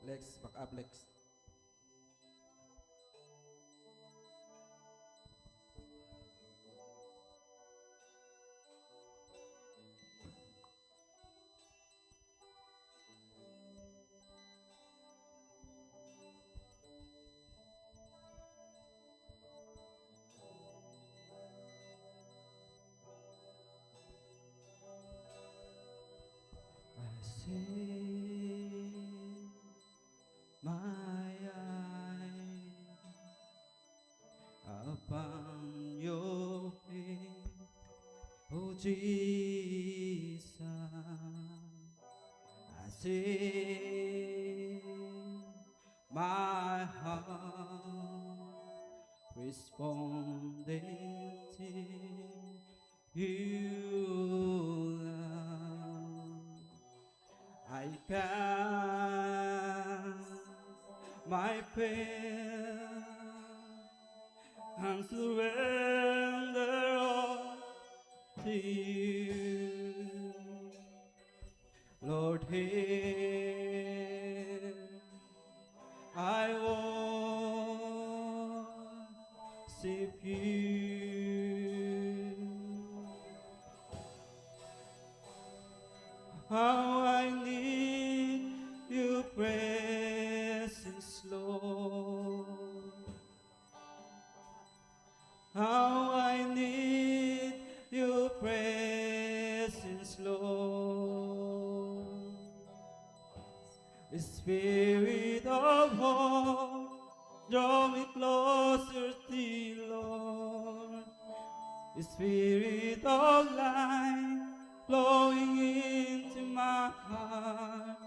Lex, back up Lex. I see my eyes upon your face, oh Jesus. I see my heart responding to you, love. I cast my fear and surrender all to you. Lord, here I worship you. How I need your presence, Lord. How I need your presence, Lord. The Spirit of God, draw me closer to you, Lord. The Spirit of life, flowing into my heart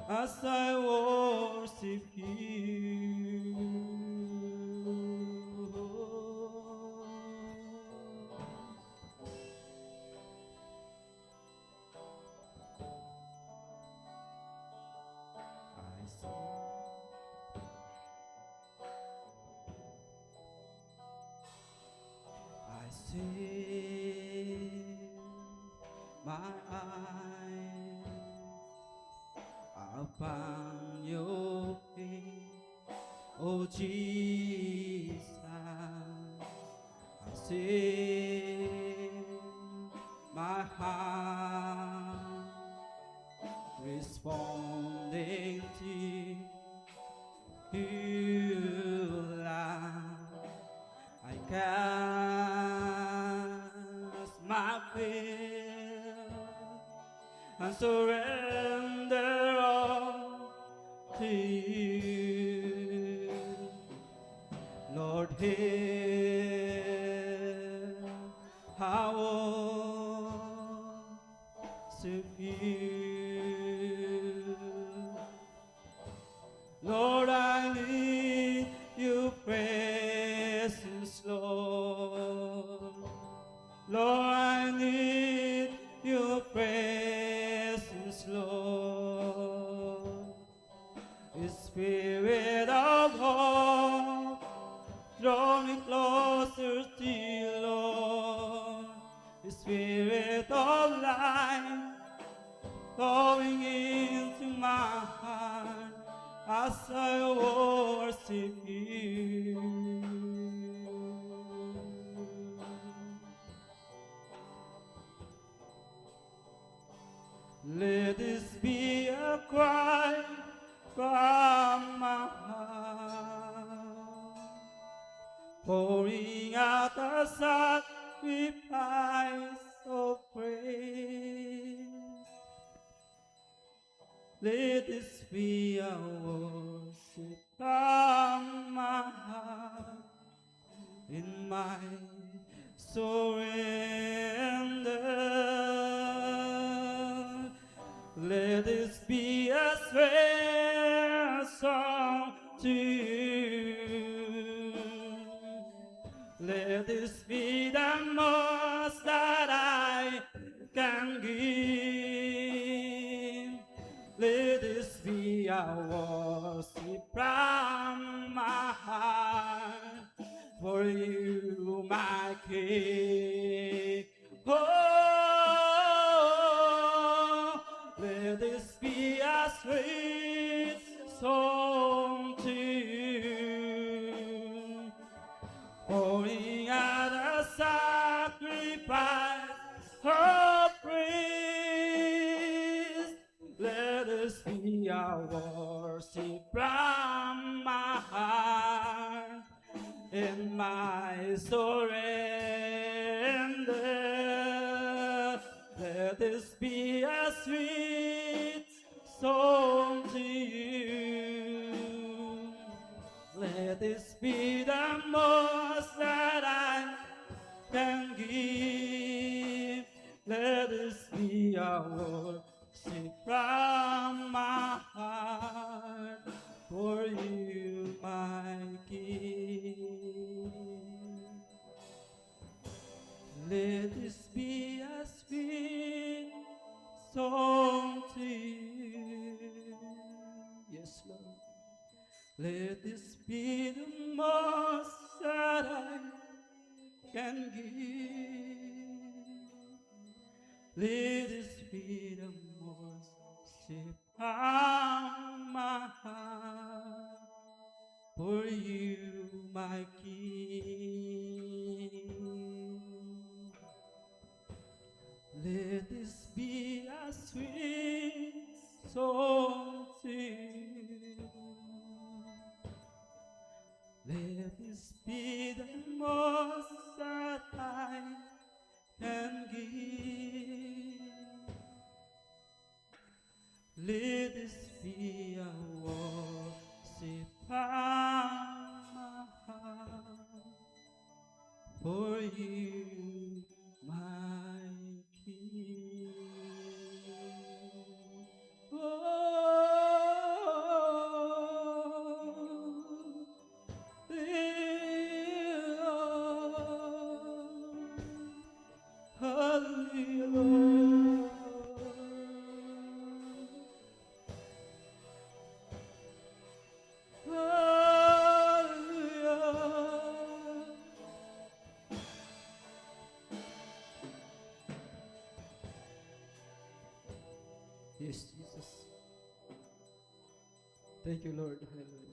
as I worship you. I see my eyes upon your face, oh Jesus. I see my heart responding to you, love. I cast my fear and surrender all to you. Lord, here I worship you. Lord, I need your presence, Lord. Lord, I need your presence, Lord. The Spirit of God, draw me closer to you, Lord. The Spirit of life, flowing into my heart as I worship you. Let this be a cry from my heart, pouring out a sacrifice of praise. Let this be a worship from my heart in my surrender. Let this be a sweet song to you. Let this be the most that I can give. Let this be a worship from my heart for you, my King. Oh, let this be a sweet song to you, pouring out a sacrifice of praise. Let this be our worship from my heart and my surrender. Let this be a sweet song to you. Let this be the most that I can give. Let this be a worship from my heart for you, my King. Let this be a sweet song to you. Yes, Lord. Let this be the most that I can give. Let this be the most sip from my heart for you, my King. Let this be a sweet song to you. Let this be the most that I can give. Let this be a worship from my heart for you, my King. Yes, Jesus. Thank you, Lord. Hallelujah.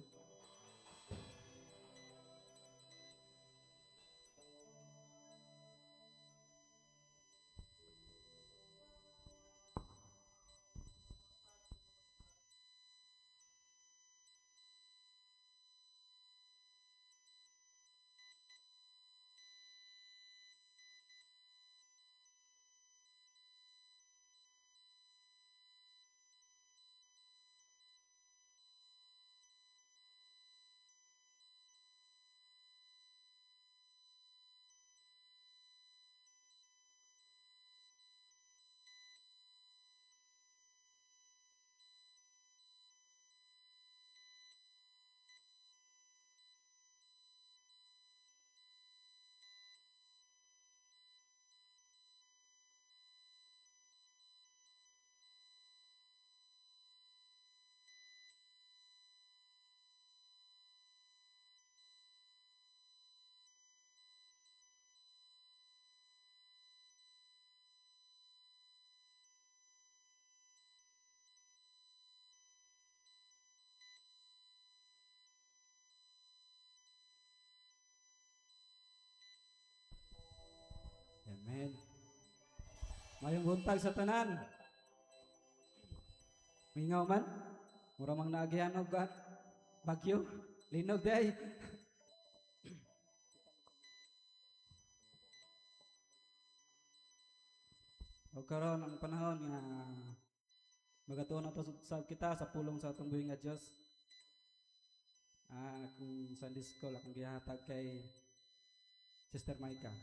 Amen. Mayong buntag sa tanan. Mingaw man. Mura mang naagihan og bagyo. Linog day. O karon ang panahon nga magatuon na to sa kita sa pulong sa atong buhing nga Dios. Kung Sunday school akong gihatag kay Sister Maika.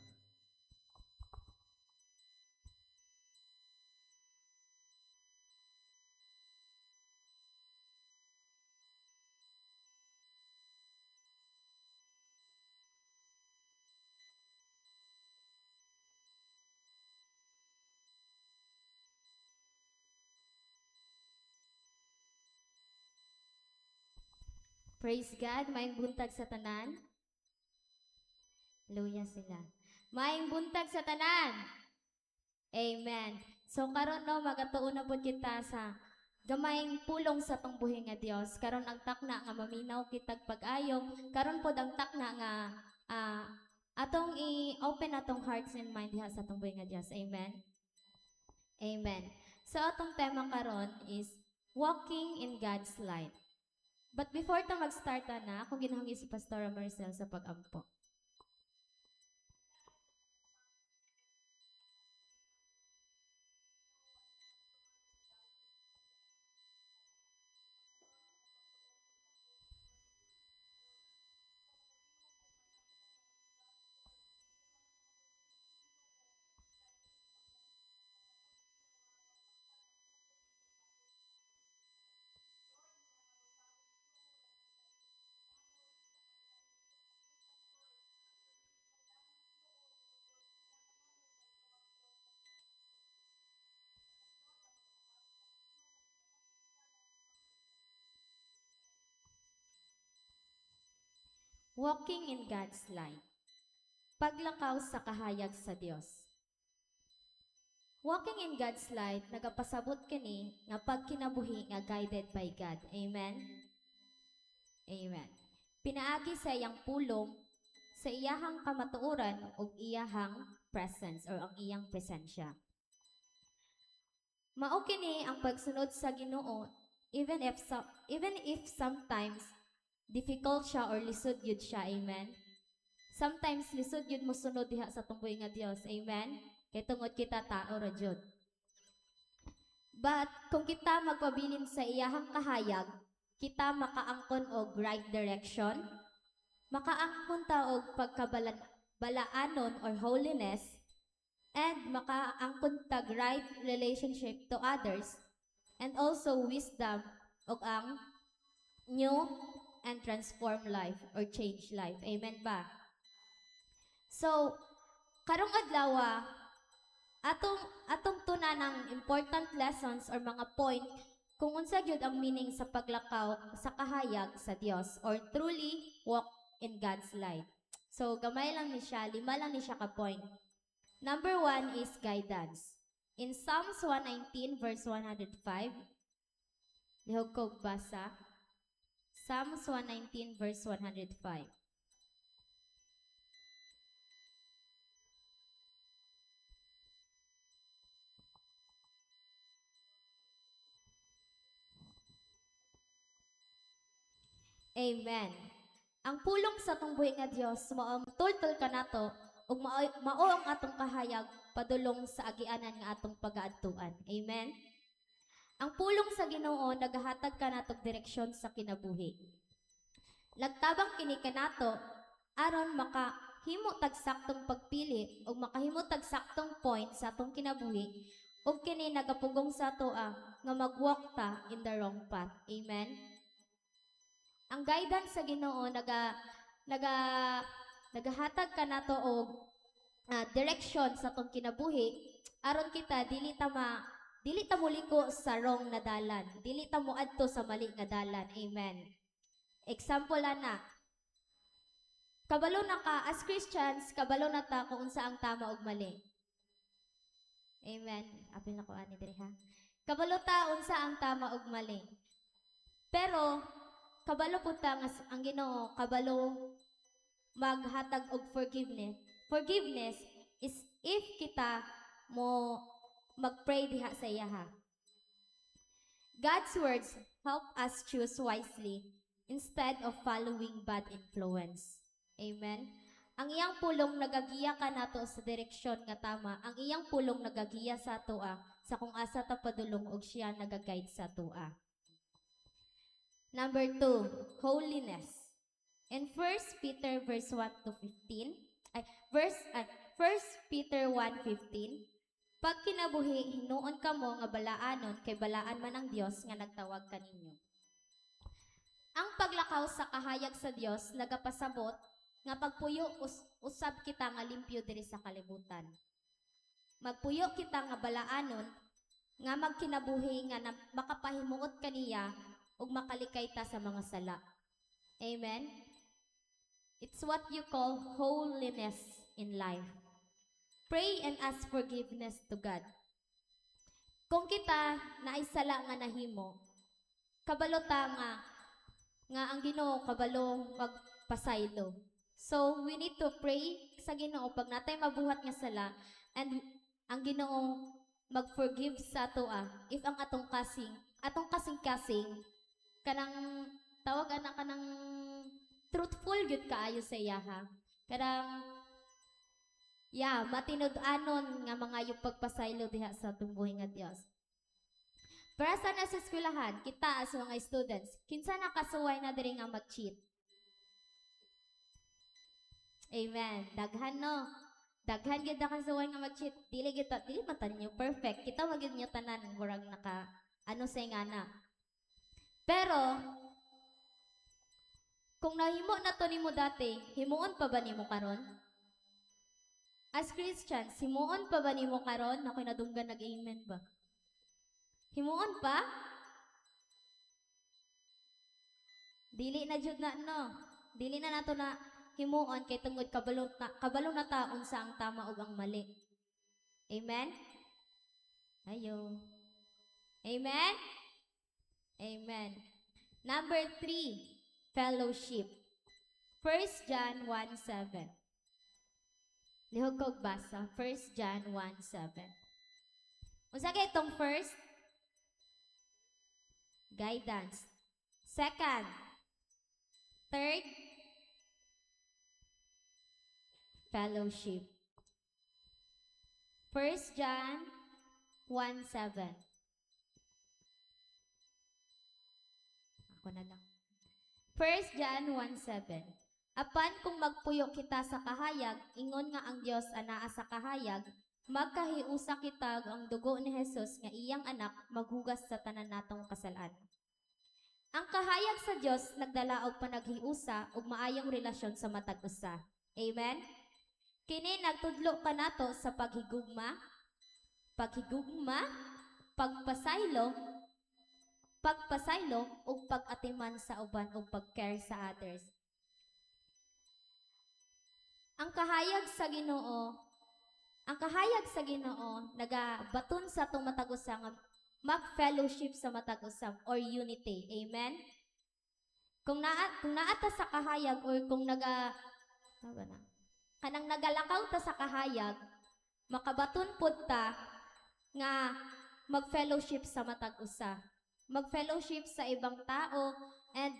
Praise God, maayong buntag sa tanan. Hallelujah sila. Maayong buntag sa tanan. Amen. So karon no magatuon na pud kita sa gamayng pulong sa tong buhi nga Dios karon ang takna nga maminaw kitag pag-ayo karon pod ang takna nga ah, atong i-open atong hearts and mind diha sa tong buhi nga Dios. Amen. Amen. So atong tema karon is walking in God's light. But before ta mag-start na, ako ginahangyo si Pastora Maricel sa pag-ampo. Walking in God's light. Paglakaw sa kahayag sa Dios. Walking in God's light, nagapasabot kini nga pagkinabuhi nga guided by God. Amen? Amen. Pinaagi sa iyang pulong, sa iyahang kamatuoran o iyahang presence or ang iyang presensya. Mao kini ang pagsunod sa Ginoo even if sometimes difficult siya or lisod yun siya. Amen? Sometimes lisod yun mo sunod diha sa tunggoy nga Dios. Amen? Kay tungod kita tao ra jud. But kung kita magpabilin sa iyahang kahayag, kita makaangkon og right direction, makaangkon ta og pagkabalaanon or holiness, and makaangkon ta right relationship to others, and also wisdom og ang new and transform life or change life. Amen ba? So, karong adlaw atong tuna ng important lessons or mga point kung unsa gyud ang meaning sa paglakaw sa kahayag sa Dios or truly walk in God's light. So, gamay lang ni siya, 5 lang ni siya ka point. Number 1 is guidance. In Psalms 119 verse 105, lihog ko basa. Psalms 119 verse 105. Amen. Ang pulong sa atong buhi nga Dios mao tultol kanato ug mao ang atong kahayag padulong sa agianan nga atong pagaadtuan. Amen. Ang pulong sa Ginoo nagahatag kanatog direksyon sa kinabuhi. Lagtabang kini kanato aron makahimo tag saktong pagpili ug makahimo tag saktong point sa atong kinabuhi ug kini nagapugong sa atoa nga magwalk ta in the wrong path. Amen. Ang guidance sa Ginoo nagahatag kanato og direksyon sa atong kinabuhi aron kita dili ta muliko sa wrong na dalan, dili ta moadto sa mali nga dalan. Amen. Example ana, kabalo na ka as Christians, kabalo na ta kung unsa ang tama ug mali. Amen. Apil na ko ani diri ha. Kabalo ta unsa ang tama ug mali. Pero kabalo po ta nga ang Ginoo kabalo maghatag og forgiveness. Forgiveness is if kita mo mag-pray diha sa iya ha. God's words help us choose wisely instead of following bad influence. Amen. Ang iyang pulong nagagiya ka nato sa direksyon nga tama. Ang iyang pulong nagagiya sa atoa sa kung asa ta padulong og siya nagaguide sa atoa. Number 2, holiness. In 1 Peter verse 1 to 15, 1 Peter 1:15, pag kinabuhi hinuon kamo nga balaanon kay balaan man ang Dios nga nagtawag kaninyo. Ang paglakaw sa kahayag sa Dios nagapasabot nga pagpuyo usab kita nga limpyo diri sa kalibutan. Magpuyo kita nga balaanon nga magkinabuhi nga makapahimuot kaniya ug makalikay ta sa mga sala. Amen? It's what you call holiness in life. Pray and ask forgiveness to God. Kung kita naisala nga nahimo, kabalo ta nga ang Ginoo kabalo magpasaylo. So we need to pray sa Ginoo pag natay mabuhat nga sala, and ang Ginoo mag-forgive sa atoa if ang atong kasing-kasing kanang tawag ana kanang truthful gyud kaayo sa iya ha. Kanang matinud-anon nga mga yung pagpasaylo diha sa atong buhay nga Dios. Para sa nasa eskwelahan, kita as mga students, kinsa nakasuway na diri nga mag-cheat. Amen. Daghan no. Daghan gyud nakasuway nga mag-cheat. Dili matan nyo perfect. Kita wag gyud nyo tanan murag naka ano sa ingana. Pero kung nahimo na to nimo dati, himuon pa ba nimo karon? As Christians, himuon pa ba nimo karon? Ako'y nadunggan nag-amen ba? Himuon pa? Dili na jud na no. Dili na nato na himuon kay tungod kabalo na taon sa ang tama ug ang mali. Amen? Ayo. Amen? Amen. Number 3, fellowship. 1 John 1:7. Lihog kog basa, 1 John 1:7. Unsa kay itong first? Guidance. Second. Third. Fellowship. 1 John 1:7. Ako na lang. 1 John 1:7. Apan kung magpuyo kita sa kahayag, ingon nga ang Dios anaa sa kahayag, magkahiusa kita ang dugo ni Jesus nga iyang anak maghugas sa tanan natong kasalan. Ang kahayag sa Dios nagdala og panaghiusa ug maayong relasyon sa matag usa. Amen. Kini nagtudlo kanato sa paghigugma, pagpasaylo ug pag-atiman sa uban ug pag-care sa others. Ang kahayag sa Ginoo nagabaton sa atong matag usa nga mag-fellowship sa matag usa or unity. Amen. Kung naata sa kahayag or kung kanang nagalakaw ta sa kahayag, makabaton pud ta nga mag-fellowship sa matag usa. Mag-fellowship sa ibang tao, and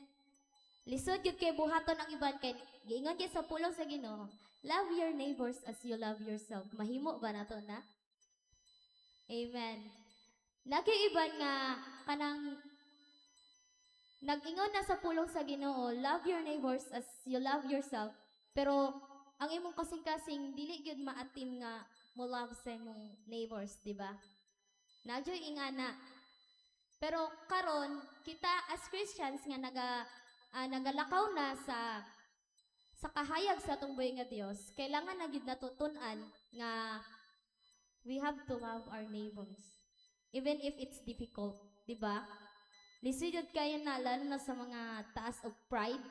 lisod gyud kay buhaton ang iban kay giingon gyud sa pulong sa Ginoo, love your neighbors as you love yourself. Mahimo ba nato na? Amen. Nag-iiban nga kanang nag-ingon na sa pulong sa Ginoo, love your neighbors as you love yourself. Pero ang imong kasing-kasing dili gyud maatim nga mo love sa imong neighbors, di ba? Nadyoy ingana. Pero karon kita as Christians nga nagalakaw na sa kahayag sa atong buhay nga Dios, kailangan na gyud natutun-an nga we have to love our neighbors even if it's difficult, di ba? Lisod kayo na lalo na sa mga taas of pride,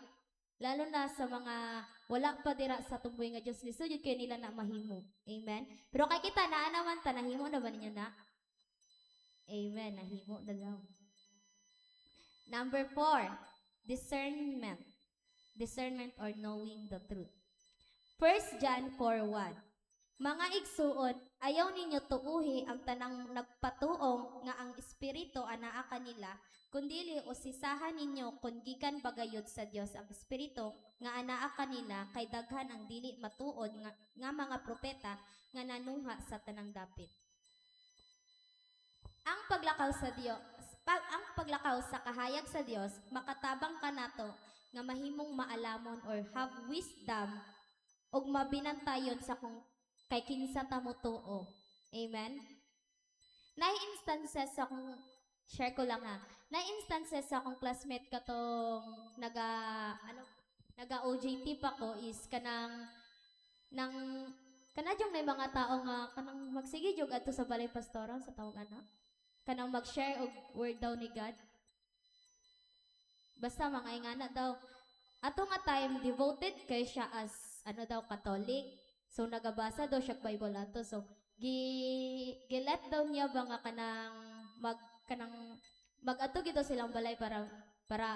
lalo na sa mga wala pa dira sa atong buhay nga Dios, lisod kayo nila na mahimo. Amen. Pero kay kita naa naman ta nahimo na ba ninyo na? Amen, nahimo na daw. Number 4, discernment. Discernment or knowing the truth. 1 John 4:1. Mga igsuon, ayaw ninyo tuuhi ang tanang nagpatuong nga ang espiritu anaa kanila, kundili usisahan ninyo kun gikan bagayod sa Dios ang espiritu nga anaa kanila, kay daghan ang dili matuod nga mga propeta nga nanuha sa tanang dapit. Ang paglakaw sa kahayag sa Dios, makatabang kanato nga mahimong maalamon or have wisdom ug mabinantayon sa kung kay kinsa ta mo tuo. Amen. Instances akong share ko lang ha. Instances akong classmate katong naga OJT pa ko is kanang kanadjong may mga tao nga kanang magsige jog adto sa balay pastoral sa tawag ana. Kanang mag-share og word daw ni God. Basta mga ingana daw. Ato nga time devoted kay siya as Catholic. So nagabasa daw siya Bible ato. So gilet daw niya ba nga kanang mag-ato gito silang balay para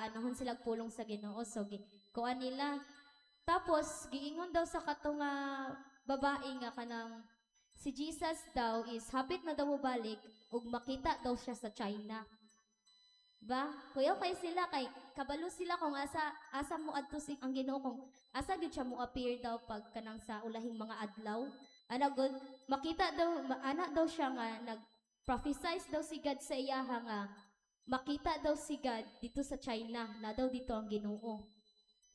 anuhon silang pulong sa Ginoo. So kuan nila. Tapos giingon daw sa kato nga babae nga kanang si Jesus daw is hapit na daw mobalik ug makita daw siya sa China. Ba? Kuya kay sila kay kabalo sila kung asa mo adto ang Ginoo kung asa gyud siya mo appear daw pag kanang sa ulahing mga adlaw. Ana gud makita daw ana daw siya nga nag-prophesize daw si God sa iyaha nga makita daw si God dito sa China na daw dito ang Ginoo.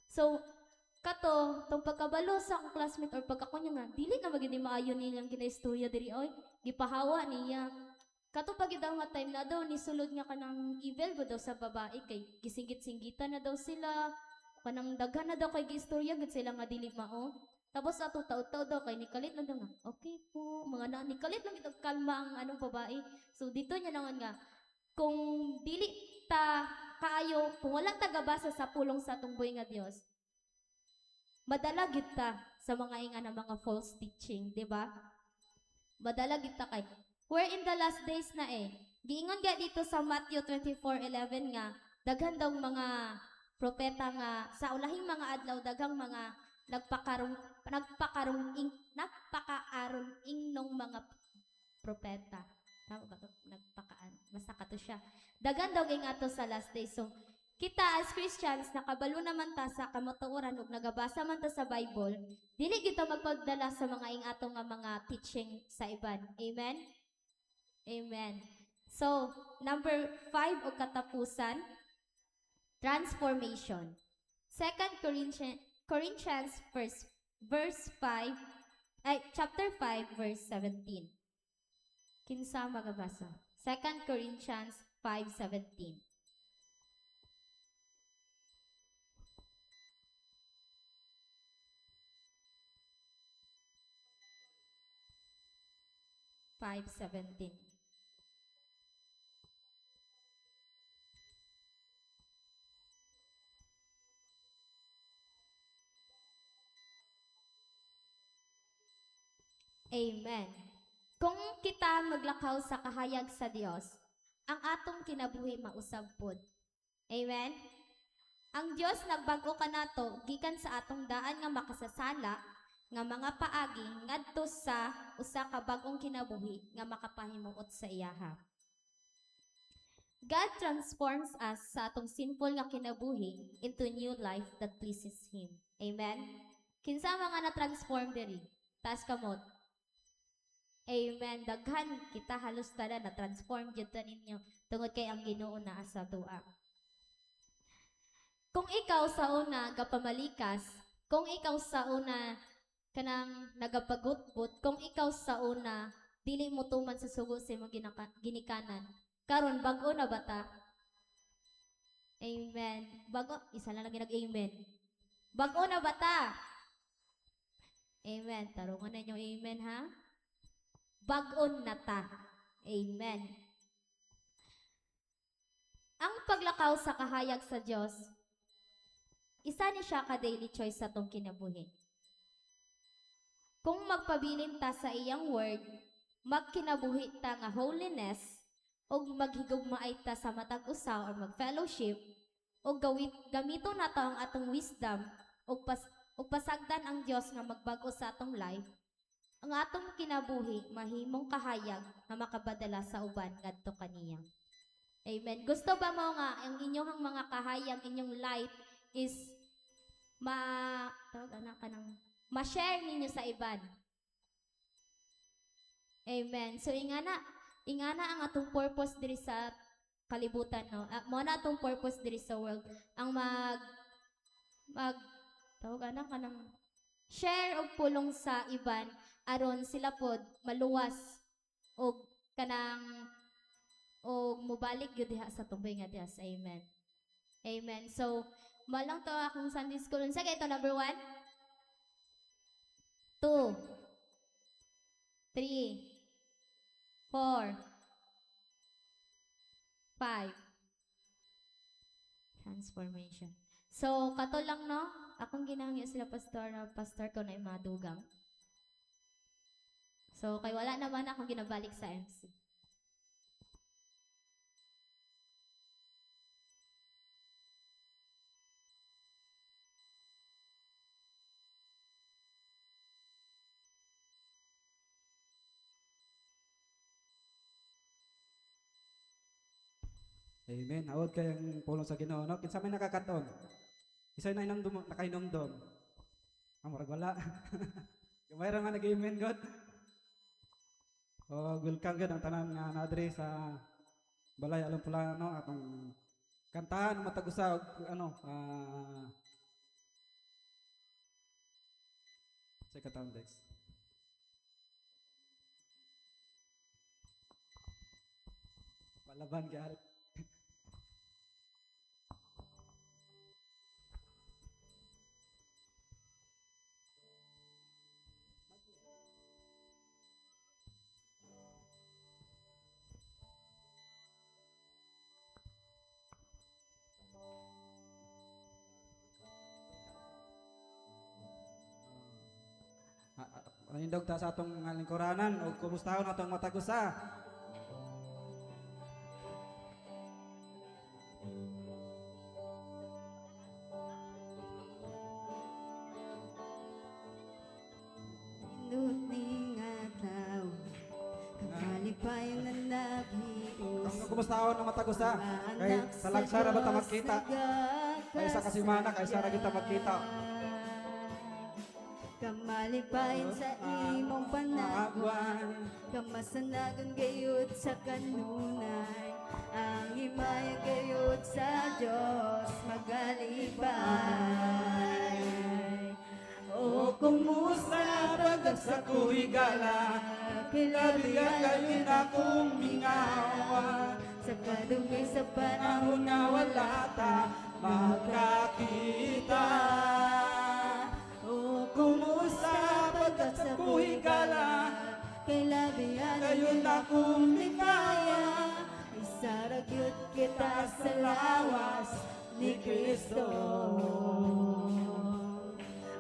So kato tong pagkabalo sa akong classmate or pagkakunya nga dili na magindi maayo nilang kinaistorya diri oy gipahawa niya. Kato pag daw nga time na daw ni sulod nga kanang evil go daw sa babae kay gisinggit-singgitan na daw sila kanang daghan na daw kay giistorya gud sila nga dili mao. Tapos ato taud-taud daw kay nikalit lang daw nga okay po mga na nikalit lang ito kalma ang anong babae. So dito niya naman nga kung dili ta kaayo kung wala ta gabasa sa pulong sa atong buhi nga Dios madala gyud ta sa mga inga na mga false teaching, di ba? Madala gyud ta kay we're in the last days na giingon ga dito sa Matthew 24:11 nga daghan daw mga propeta nga sa ulahing mga adlaw daghang mga nagpakaaron nung mga propeta. Tama ba to? Basta kato siya. Dagan daw ging ato sa last day. So, kita as Christians, nakabalo naman ta sa kamatuoran ug nagabasa man ta sa Bible, dili kita magpagdala sa mga ingato nga mga teaching sa iban. Amen? Amen. So, number 5 o katapusan, transformation. 2 Corinthians chapter 5 verse 17. Kinsa magabasa? 2 Corinthians 5:17. Amen. Kung kita maglakaw sa kahayag sa Dios, ang atong kinabuhi mausab pod. Amen. Ang Dios nagbago kanato gikan sa atong daan nga makasasala nga mga paagi ngadto sa usa ka bag-ong kinabuhi nga makapahimuot sa iyaha. God transforms us sa atong sinful nga kinabuhi into new life that pleases Him. Amen. Kinsa mga na-transform diri? Taas kamot. Amen. Daghan kita halos tada na transform gyud ta ninyo tungod kay ang Ginoo naa sa tuwa. Kung ikaw sa una gapamalikas, kung ikaw sa una kanang nagapagutbot, kung ikaw sa una dili mo tuman sa sugo sa imong ginikanan, karon bag-o na bata? Amen. Bago, isa na lang ginag-amen. Bag-o na bata? Amen. Tarungan na inyo amen ha? Bag-on na ta. Amen. Ang paglakaw sa kahayag sa Dios, isa ni siya ka daily choice sa tong kinabuhi. Kung magpabilin ta sa iyang word, magkinabuhi ta nga holiness, o maghigugmaay ta sa matag usaw or mag-fellowship, o gamito na ta ang atong wisdom, o pasagdan ang Dios nga magbago sa atong life, ang atong kinabuhi mahimong kahayag na makabadala sa uban ngadto kaniya. Amen. Gusto ba mo nga ang inyong mga kahayag, inyong life is ma-share ninyo sa iban? Amen. So ingana ang atong purpose diri sa kalibutan, no. Mo na atong purpose diri sa world ang kanang share og pulong sa iban aron sila pod maluwas og kanang og mobalik gyud diha sa tubay nga Dios. Amen. Amen. So malang to akong Sunday school. Unsa kay ito number 1? 2 3 4 5 transformation. So kato lang no, akong ginangyo sila pastor ko na madugang. So, kay wala naman ako ginabalik sa MC. Amen. Hawag kayong pulong sa Ginoo, no? Kinsa may nakakaton. Isa na nakainomdom. Murag wala. Mayroon nga nag-amen God. Welcome God ang tanan nga nadre sa Balay Alumpulano atong kantahan matagusa og sa katawon Dex. Palaban kay Ari. Manindog ta sa atong lingkuranan o kumustahon atong matagusa. Ning adlaw kamalipayong nanaghius Kung kumustahon ang matagusa kay sa lagsara ba ta magkita? Kay sa kasimana kay sa ra kita magkita. Kamalipayon sa imong panagwan kamasanagon gayud sa kanunay ang himaya gayud sa Dios magalipay. O kumusta pagkat sa kuhigala kilabihan kayo na kong mingawa sa kadugay sa panahon nga wala ta magkakita. O kumusta pagkat sa kuhigala kailabihan kayo na kong mingawa isaragyot kita sa lawas ni Kristo.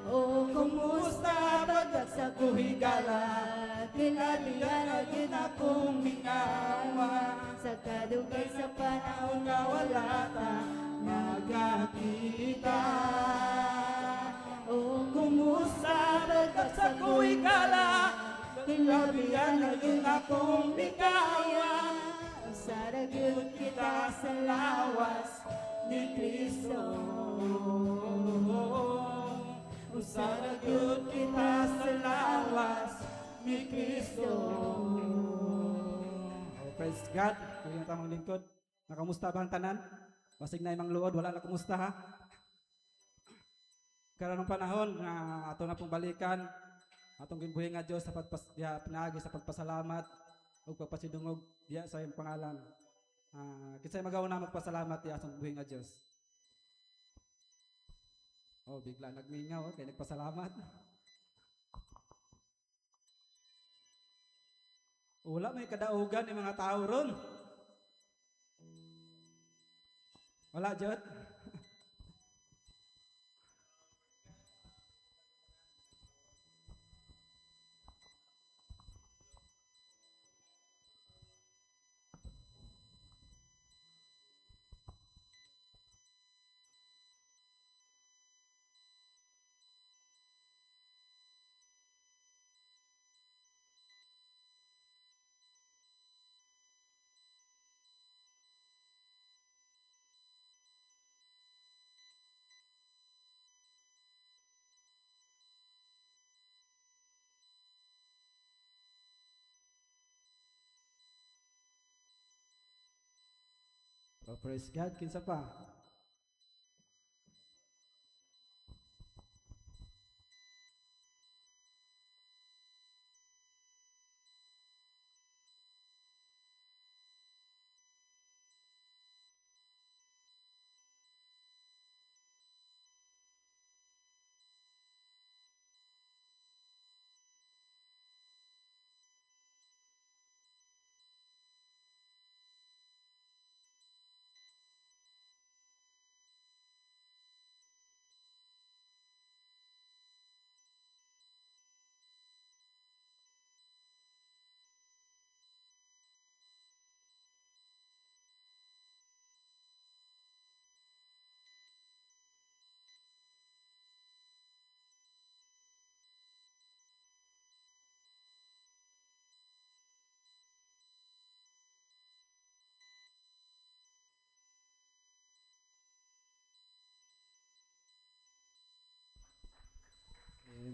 O kumusta pagkat sa kuhigala kilabihan kayo na kong mingawa sa kadugay sa panahon nga wala ta magkakita. O Kumusta pagkat sa kuhigala kilabihan kayo na kong mingawa isaragyot kita sa lawas ni Kristo. Usaragyot kita sa lawas ni Kristo. Praise God. Kaya na tamang lingkod. Nakamusta ba ang tanan? Basig na imang luod, wala na kumusta ha? Karon ng panahon na ato na pong balikan atong ginbuhi nga Dios sa pinaagi sa pagpasalamat ug pagpasidungog diya sa iyang pangalan. Kinsay magaw na magpasalamat diya sa buhi nga Dios. Oh, bigla nagmingaw kay nagpasalamat. Wala may kadaugan ng mga tao ron. Wala jud. Oh, praise God, kinsa pa?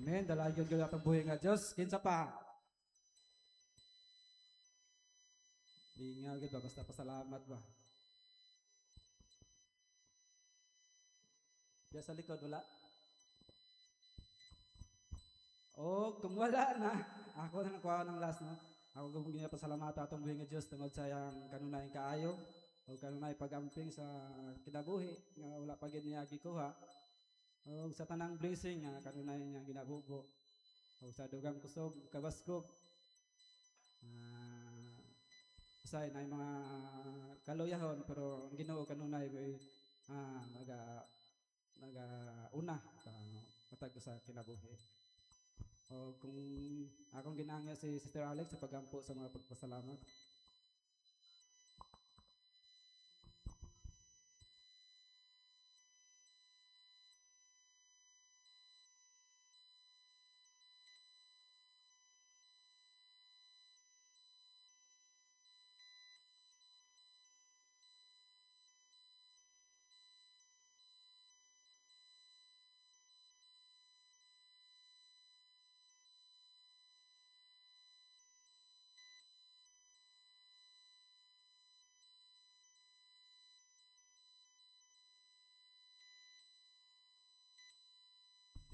Amen. Dalayon gyud atong buhi nga Dios. Kinsa pa? Di nga gyud ba basta pasalamat ba. Diya sa likod wala. Oh, kung wala na, ako na nakuha ng last no. Ako kung ginapasalamatan atong buhi nga Dios tungod sa iyang kanunay kaayo o kanunay pagamping sa kinabuhi nga wala pa gid niya gikuha. O sa tanang blessing nga kanunay niya ginabubo. O sa dugang kusog kabaskog. Usay na yung mga kaluyahon pero ang Ginoo kanunay koy naga una matag sa kinabuhi. O kung akong ginangya si Sister Alex sa pagampo sa mga pagpasalamat.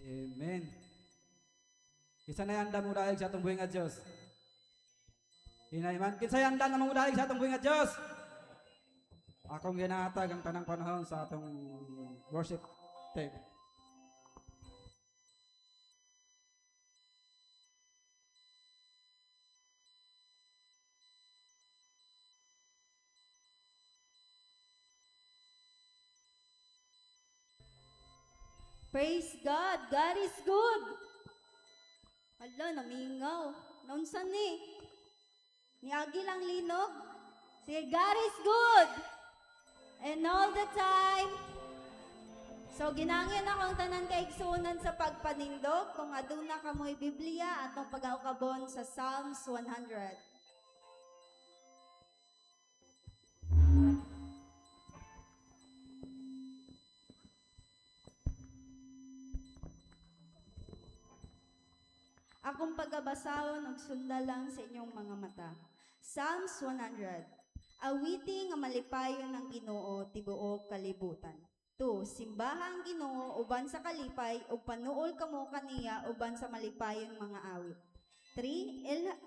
Amen. Kinsa na yanda mo dahil sa atong buhi nga Dios? Hinayman, kinsa yanda na mo dahil sa atong buhi nga Dios? Akong ginatag ang tanang panahon sa atong worship time. Praise God! God is good! Hala, namingaw. Naunsan ni? Niagi lang linog? Sige, God is good! And all the time. So, ginangin akong tanan kaigsunan sa pagpanindog kung aduna kamoy Biblia atong pag-aukabon sa Psalms 100. Akong pagabasahon og sunda lang sa inyong mga mata. Psalms 100. Awiti nga malipayon ng Ginoo tibuok kalibutan. 2. Simbaha ang Ginoo uban sa kalipay ug panuol kamo kaniya uban sa malipayong mga awit. 3.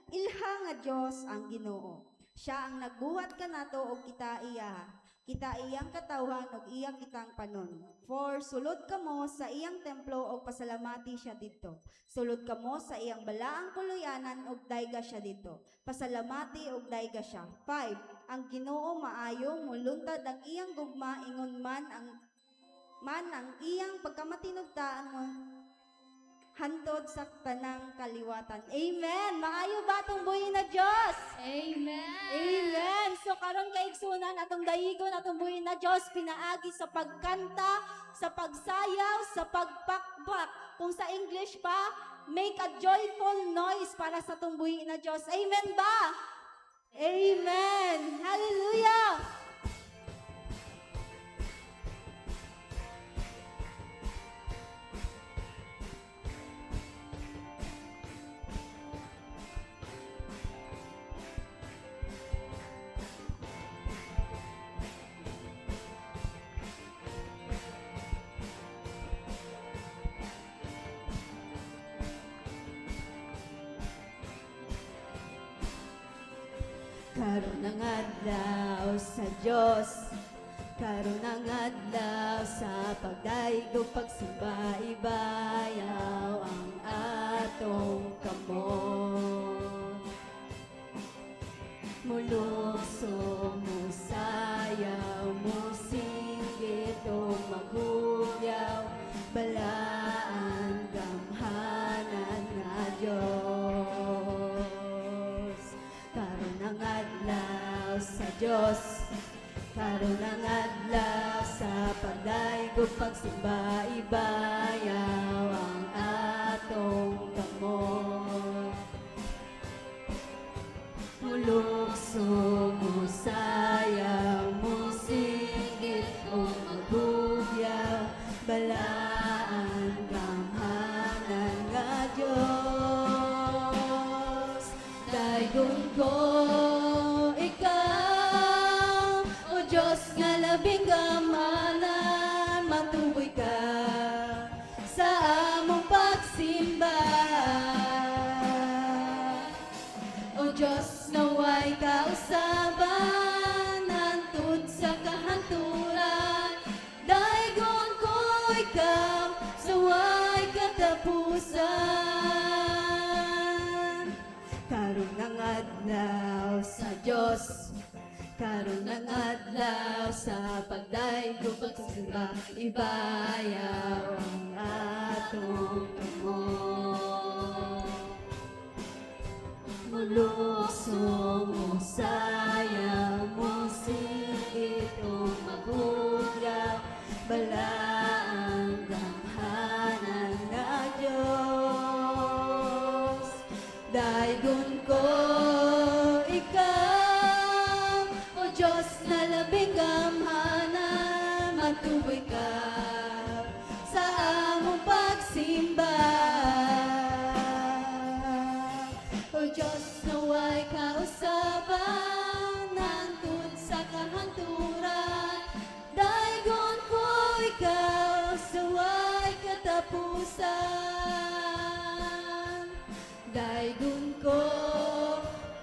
Ilha nga Dios ang Ginoo. Siya ang nagbuhat kanato og kita iya. Kita iyang katawhan og iya kitang panon. 4. Sulod kamo sa iyang templo og pasalamati siya didto. Sulod kamo sa iyang balaang kuluyanan og dayga siya didto. Pasalamati og dayga siya. 5. Ang Ginoo maayo muluntad ang iyang gugma ingon man ang iyang pagkamatinugtaan hantod sa tanang kaliwatan. Amen. Maayo ba atong buhi na Dios? Amen! Amen. So karon kay igsunan atong dayigon atong buhi na Dios pinaagi sa pagkanta, sa pagsayaw, sa pagpakbak. Kung sa English pa, make a joyful noise para sa atong buhi na Dios. Amen ba? Amen. Hallelujah. Karon ang adlaw sa Dios, karon ang adlaw sa pagdaigog pagsimba ibayaw ang atong kamot. Mulukso, musayaw, musinggit o maghugyaw, balaan gamhanan nga Dios. Karon ang adlaw sa Dios, karon ang adlaw sa pagdaigog pagsimba ibayaw ang atong kamot. Mulukso, musayaw, musinggit o maghugyaw, balaan gamhanan nga ikaw sa way katapusan. Karon ng adlaw sa Dios, karon ng adlaw sa pagdaygo pagsimba, ibayaw ang atong tumong. Mulusong mo sayang mo sigit o magulaw, balaang damhanan na Diyos. Daygon ko ikaw, o Diyos na labing gamhanan, matuboy ka sa among pagsimba. O Diyos, naway kausaban, nandun sa kahanturan, daygon ko ikaw sa way katapusan. Daygon ko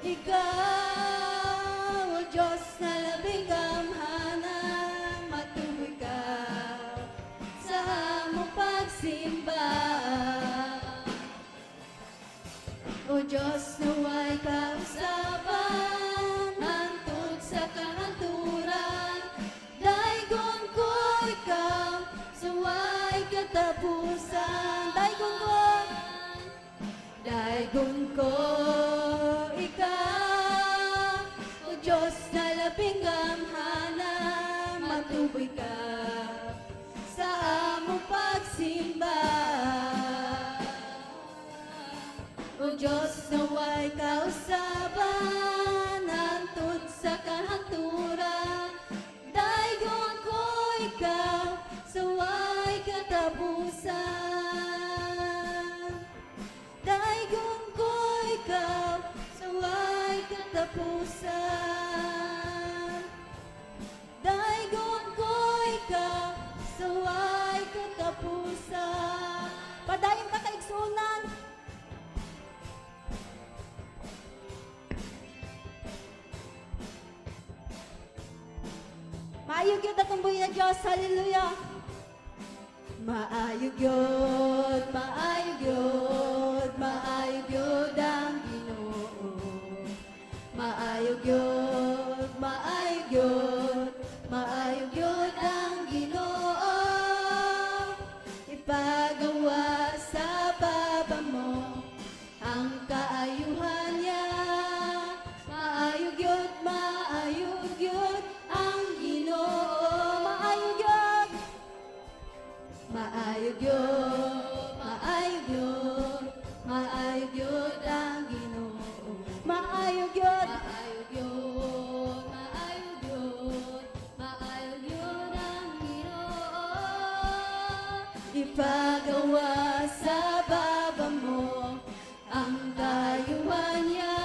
ikaw, o Diyos na labing gamhanan, matuloy ka sa among pagsimba. O Diyos, naway kausaban, hantod sa kahanturan, daygon ko ikaw sa way katapusan. Daygon ko ikaw, o Diyos na labing gamhanan, matuboy ka sa among pagsimba. O Diyos, naway kausaban, hantod sa kahanturan, daygon ko ikaw sa way katapusan. Daygon ko ikaw sa way katapusan. Daygon ko ikaw sa way katapusan. Padayon ka kaigsunan. Maayog yun atong buhay na Diyos. Hallelujah. Maayog yun, maayog yun, maayog yun ang Ginoo. Maayog yun, maayog yun, maayog yun ang Ginoo. Ipagawa sa baba mo ang kaayuhan niya. Maayog yun ang Ginoo. Maayog yun. Maayog yun, maayog yun, maayog yun ang Ginoo. Maayog yun, maayog yun, maayog yun, maayog yun ang Ginoo. Ipagawa sa baba mo ang kayuhan niya.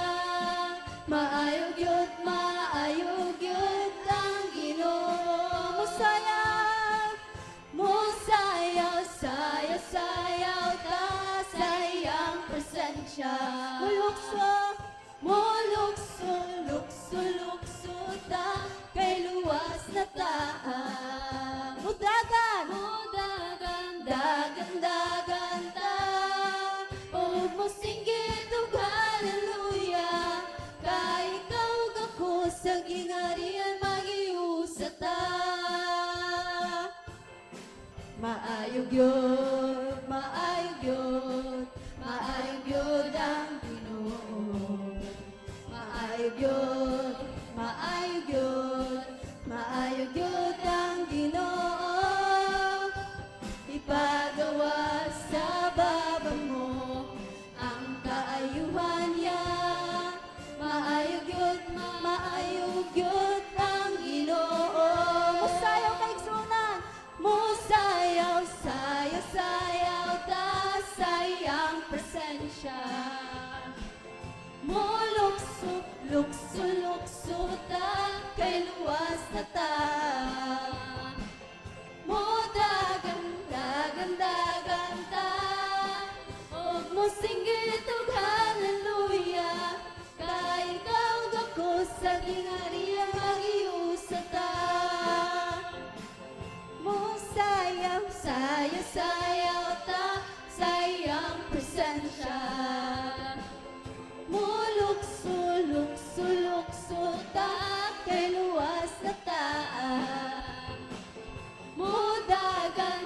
Maayog yun ang Ginoo. Musayaw, sayaw ta sa iyang presensya. Lukso ta kay luwas na ta. Mudagan ta. O musinggit og hallelujah, kay ikaw gako sa gingharian magiusa ta. Maayog yun, maayog yun, maayog yun ang Ginoo. Maayog yun, maayog yun, maayog yun ang Ginoo. Ipagawa sa baba mo ang kaayuhan niya. Maayog yun ang Ginoo. Musayaw kaigsunan. Musayaw, sayaw ta sayaw ta sa iyang presensya. Mulukso ta kay luwas na taa. Mudagan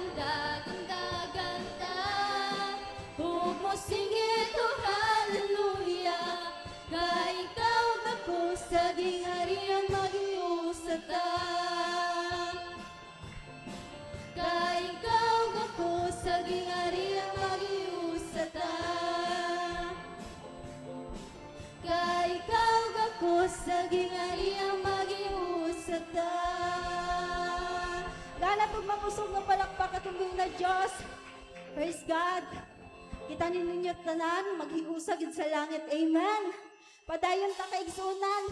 Huwag mo singit o hallelujah. Ka ikaw ako sa gingharian mag-iusata. Ka ikaw ako sa gingharian mag-iusata. Ka ikaw ako sa gingharian mag-iusata. Ganat ug mangusog nga palakpak atong na Dios. Praise God. Kita ninyo tanan maghiusag sa langit. Amen. Padayon ta kay igsunan.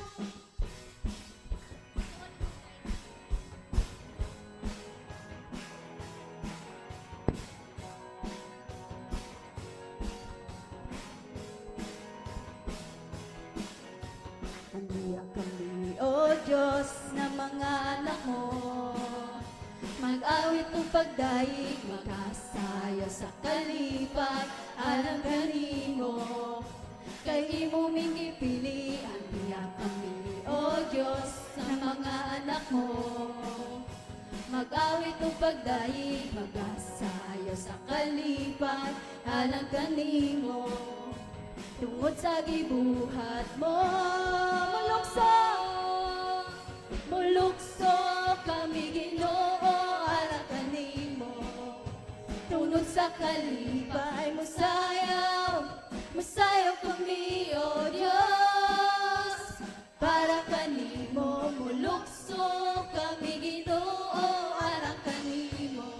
Handa kami, O Diyos, na mga anak mo. Mag-awit o pagdaig, magkasayo sa kalipay, alam kanimo. Kay imo mingipili, andiya kami, O Diyos, na mga anak mo. Mag-awit o pagdaig, magkasayo sa kalipay, alam kanimo. Tungod sa gibuhat mo, mulukso kami Ginoo, alam kanimo. Tunod sa kalipay, masayaw kami, O Diyos. Para kanimo, mulukso kami Ginoo, alam kanimo.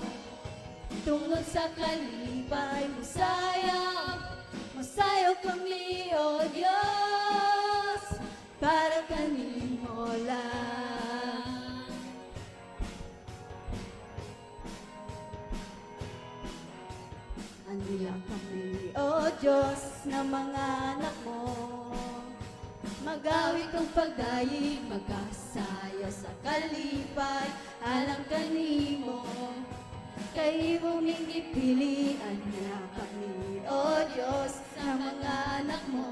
Tunod sa kalipay, masayaw kami, O Diyos. Para kanimo lang. Andiya kami, O Diyos, na mga anak mo. Mag-awit ang pagdaig, magkasayo sa kalipay, alang kanimo. Kay imo mingipili, andiya kami, O Diyos, na mga anak mo.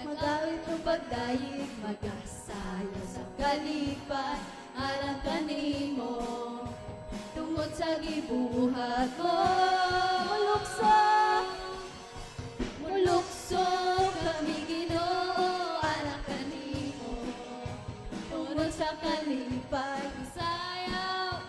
Mag-awit ang pagdaig, magkasayo sa kalipay, alang kanimo. Tungod sa gibuhat mo, mulukso kami Ginoo, alam kanimo. Tungod sa kalipay, masayaw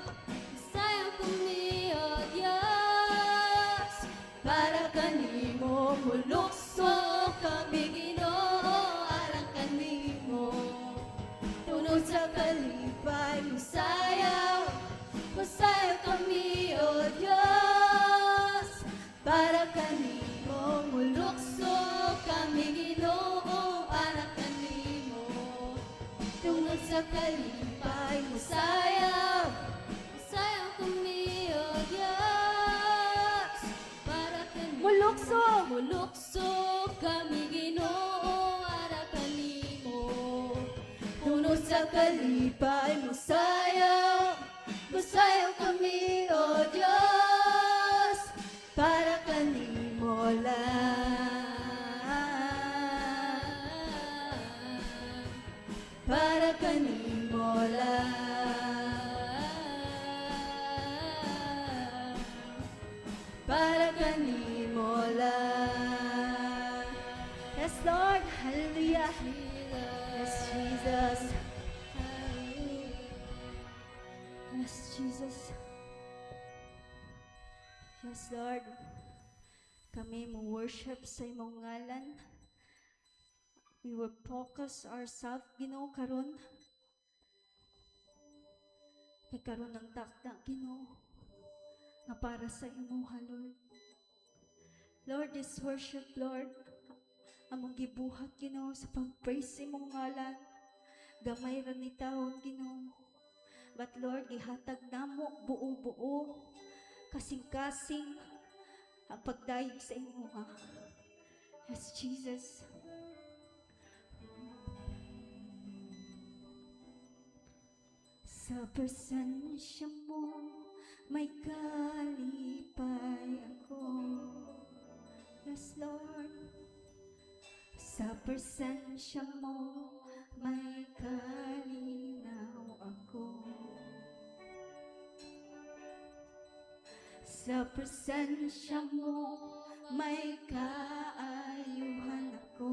kami, O Diyos. Para kanimo, mulukso kami Ginoo, alam kanimo. Tungod sa kalipay, masayaw kami, O Diyos. Para kanimo, mulukso kami Ginoo, alam kanimo. Tungod sa kalipay, masayaw kami, O Diyos. Para kanimo, mulukso kami Ginoo, alam kanimo. Tungod sa kalipay, masayaw kami, O Diyos. Para kanimo lang. Para kanimo lang. Para kanimo lang. Yes, Lord. Hallelujah. Yes, Jesus. Yes, Jesus. Yes, Lord. Kami mo worship sa imong ngalan. We will focus ourselves, Ginoo, karon. Kay karon ng takda, Ginoo, nga para sa imuha, Lord. Lord, this worship, Lord, among gibuhat, Ginoo, sa pag-praise sa imong ngalan. Gamay ra ni taon, Ginoo. But Lord, gihatag namo buo-buo, kasing-kasing ang pagdayeg sa imo. Yes, Jesus. Sa presensya mo, may kalipay ako. Yes, Lord. Sa presensya mo, may kalinaw ako. Sa presensya mo, may kaayuhan ako.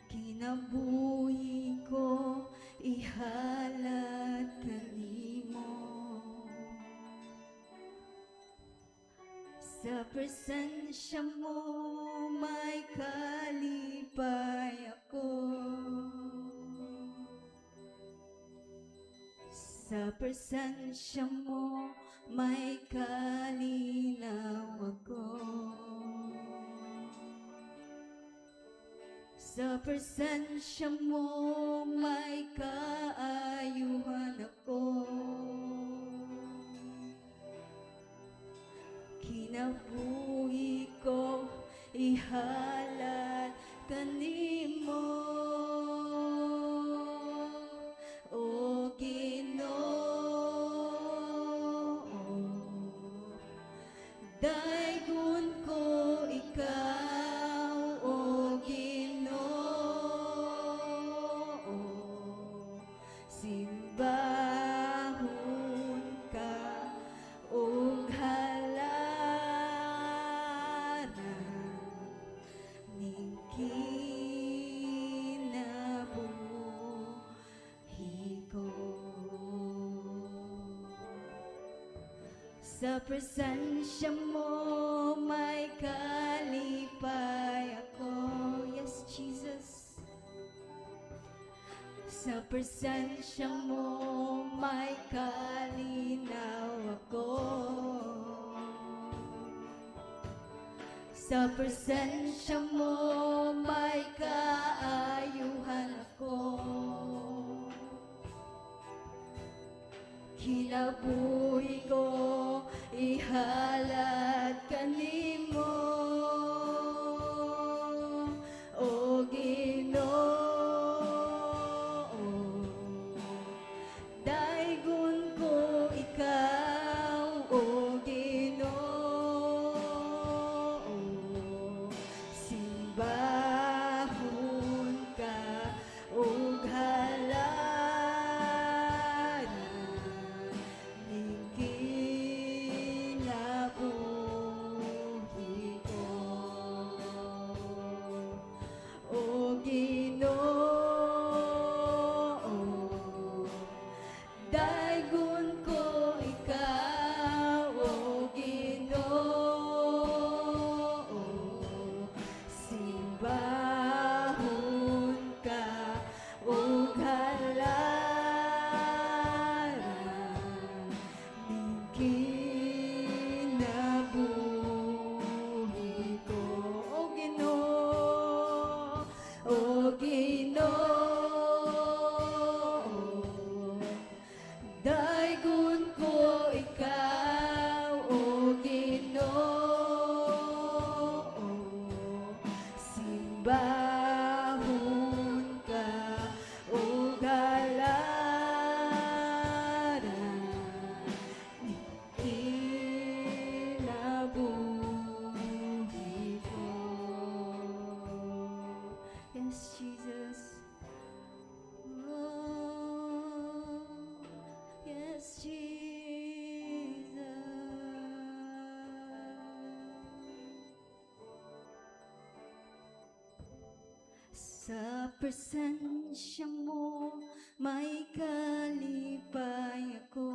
Kinabuhi ko, ihalad kanimo. Sa presensya mo, may kalipay ako. Sa presensya mo, may kalinaw ako. Sa presensya mo, may kaayuhan ako. Kinabuhi ko, ihalad kanimo. O Ginoo, daygon ko ikaw, o Ginoo. Simbahon ka, ug halaran ning kinabuhi ko. Sa presensya mo, may kalipay ako. Yes, Jesus. Sa presensya mo, may kalinaw ako. Sa presensya mo, may kaayuhan ako. Kinabuhi ko, ihalad kanimo. O Ginoo, daygon ko ikaw, o Ginoo. Simbahon ka, ug halaran ning kinabuhi ko. O Ginoo, daygon ko ikaw, o Ginoo. Simbahon ka, ug halaran ning kinabuhi ko. O Ginoo, o Ginoo, daygon ko ikaw, o Ginoo. Simbahon ka, ug halaran ning kinabuhi ko. Yes, Jesus. Oh, yes, Jesus. Sa presensya mo, may kalipay ako.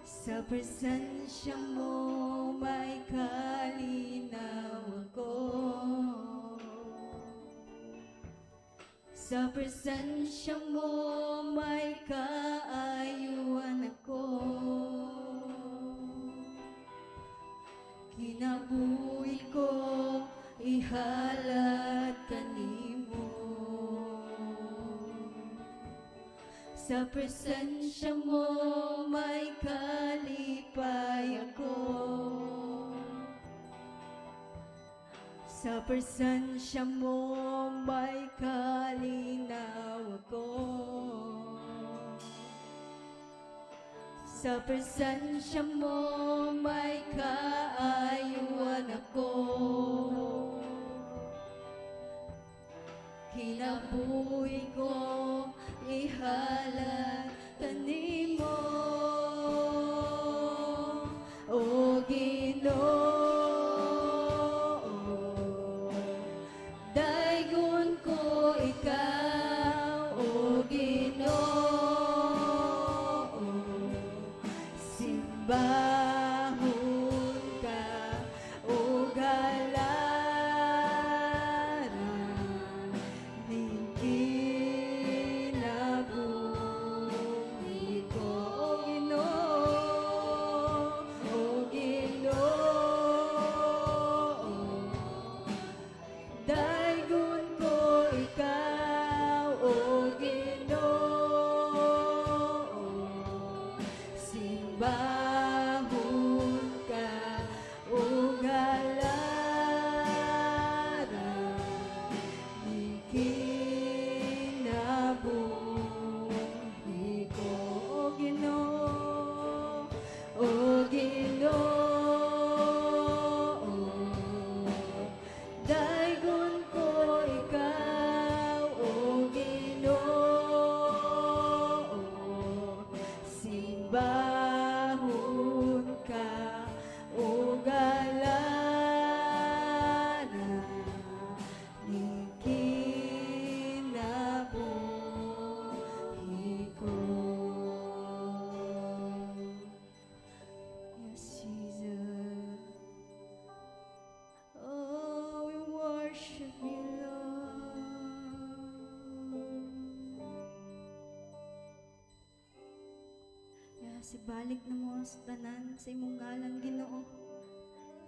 Sa presensya mo, may kalinaw ako. Sa presensya mo, may kaayuhan ako. Kinabuhi ko, ihalad kanimo. Sa presensya mo, may kalipay ako. Sa presensya mo, may kalinaw Sa presensya mo may kaayuan ako. Kinabuhi ko ihalad kanimo, O Ginoo. Daygon ko ikaw, O Ginoo. Simbahon ka, O galaran, ning kinabuhi ko, O Ginoo, O Ginoo. Daygon ko ikaw, O Ginoo. Simbahon ka, O galaran, ning kinabuhi ko, O Ginoo, O Ginoo. Daygon ko ikaw, O Ginoo. Simbahon ka, O galaran, ning kinabuhi ko. Yes, Jesus. Oh, we worship you, Lord. Yes, ibalik na mo sa tanan sa imong ngalan, Ginoo.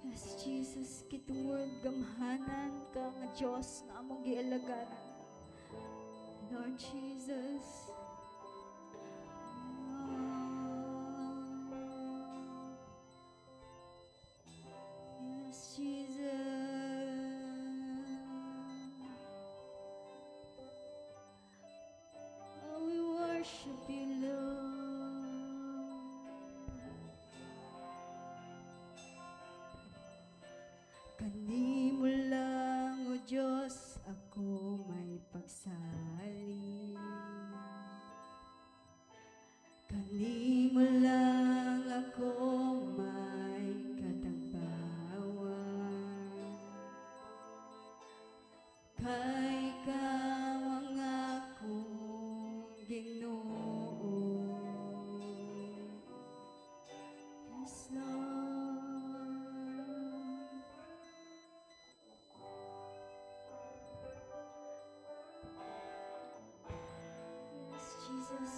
Yes, Jesus, kitong word gamhanan ka nga Diyos na among gialagaran. Lord Jesus. Yes, Jesus. Oh, we worship you, Lord. Kanimo lang, O Diyos, ako may pagsali. Kanimo lang ako may katagbawan. Kay ikaw ang akong Ginoo. Yes, Lord. Yes, Jesus.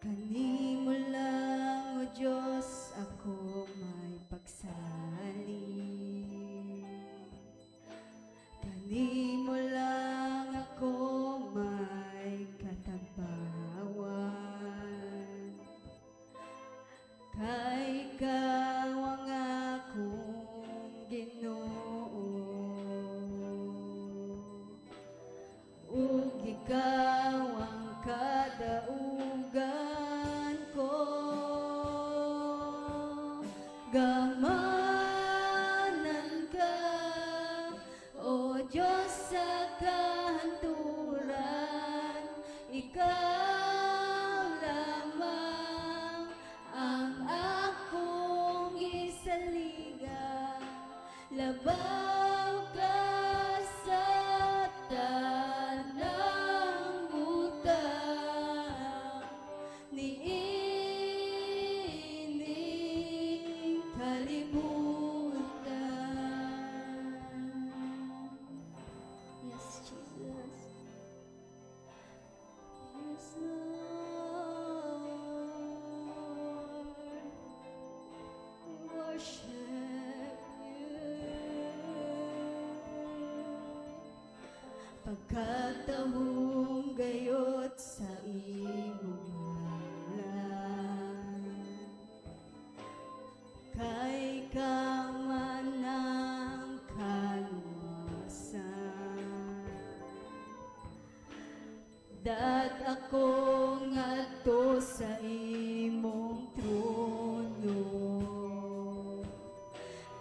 Kanimo lang, O Diyos, ako may pagsali. Kanimo lang ako may katagbawan. Kay ikaw ang akong Ginoo. Ug ikaw ang kadaugan ko. Gamanan ka, O Diyos sa kahanturan. Ikaw lamang ang akong gisaligan. Labaw ka sa tanang butang, niining kalibutan. Yes, Jesus. Yes, Lord. We worship you. Pagkatahong gayot sa imong ngalan. Kay kaman ng kaluwasan. Dat ako ngadto sa imong trono.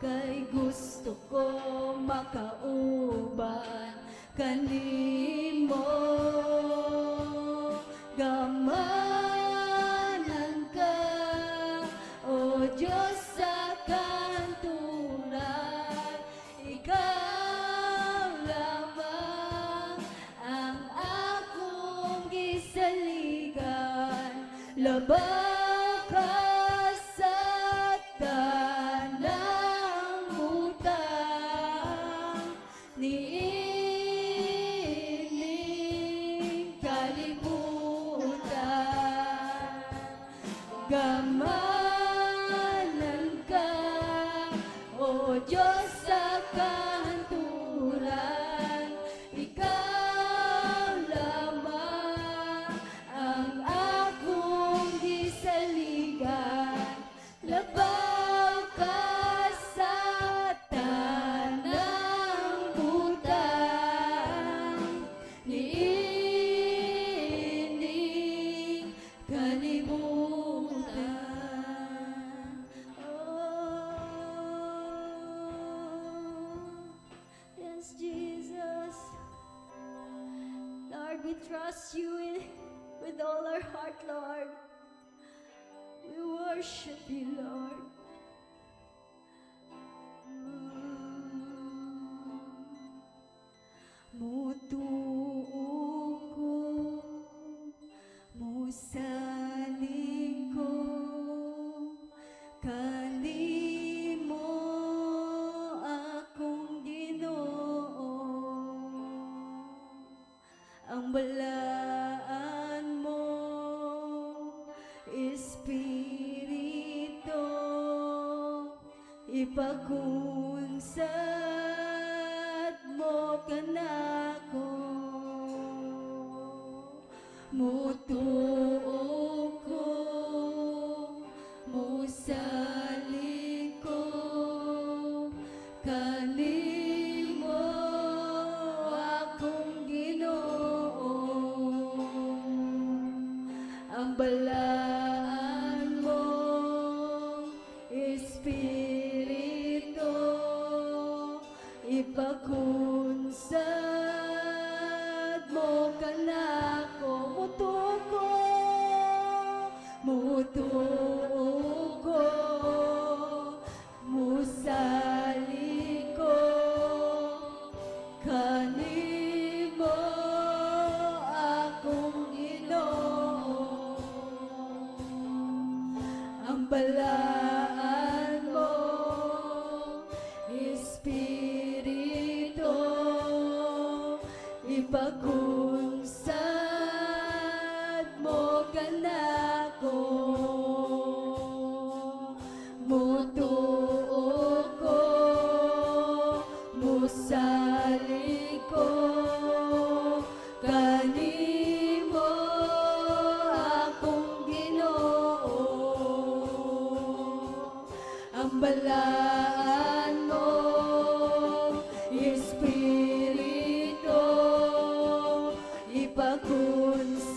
Kay gusto ko makauban kanimo. Gamanan ka, O Diyos sa kanturan. Ikaw lamang ang akong gisaligan. Labaw ka sa tanang butang, niining kalibutan. Gamanan ka, O Diyos sa kanturan. Ikaw lamang ang akong gisaligan. Labaw ka sa tanang butang, niining kalibutan. Yes, Jesus. Lord, we trust you with all our heart, Lord. We worship you, Lord. Mutuo ko, musaling ko, kanimo akong Ginoo. Ang balaan mo, Espiritu, ipagunsad mo kanako. Mutuo ko, musaling ko, kanimo akong Ginoo. Ang balaan mo, Espiritu, ipagunsad mo kanako. Mutuo ko, musaling ko, kanimo akong Ginoo. Ang balaan mo, Espiritu, ipagunsad mo kanako. Mutuo ko, musaling ko, kanimo akong Ginoo. Ang balaan mo, Espiritu, ipagunsad.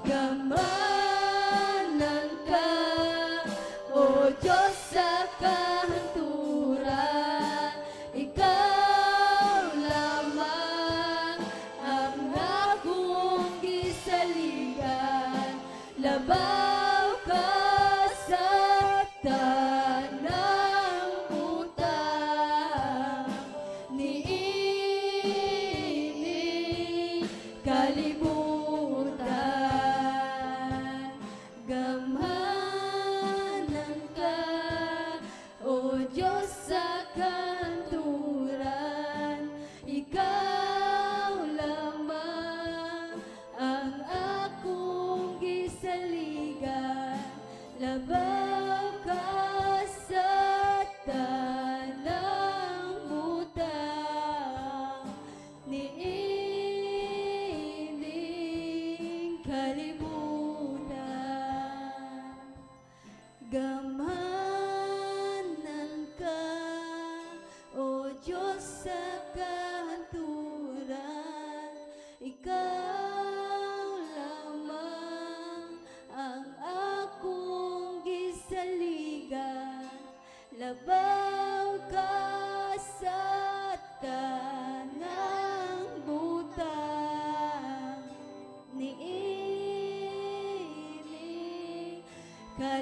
Gamanan ka, O Diyos sa kanturan. Ikaw lamang ang akong gisaligan. Labaw ka sa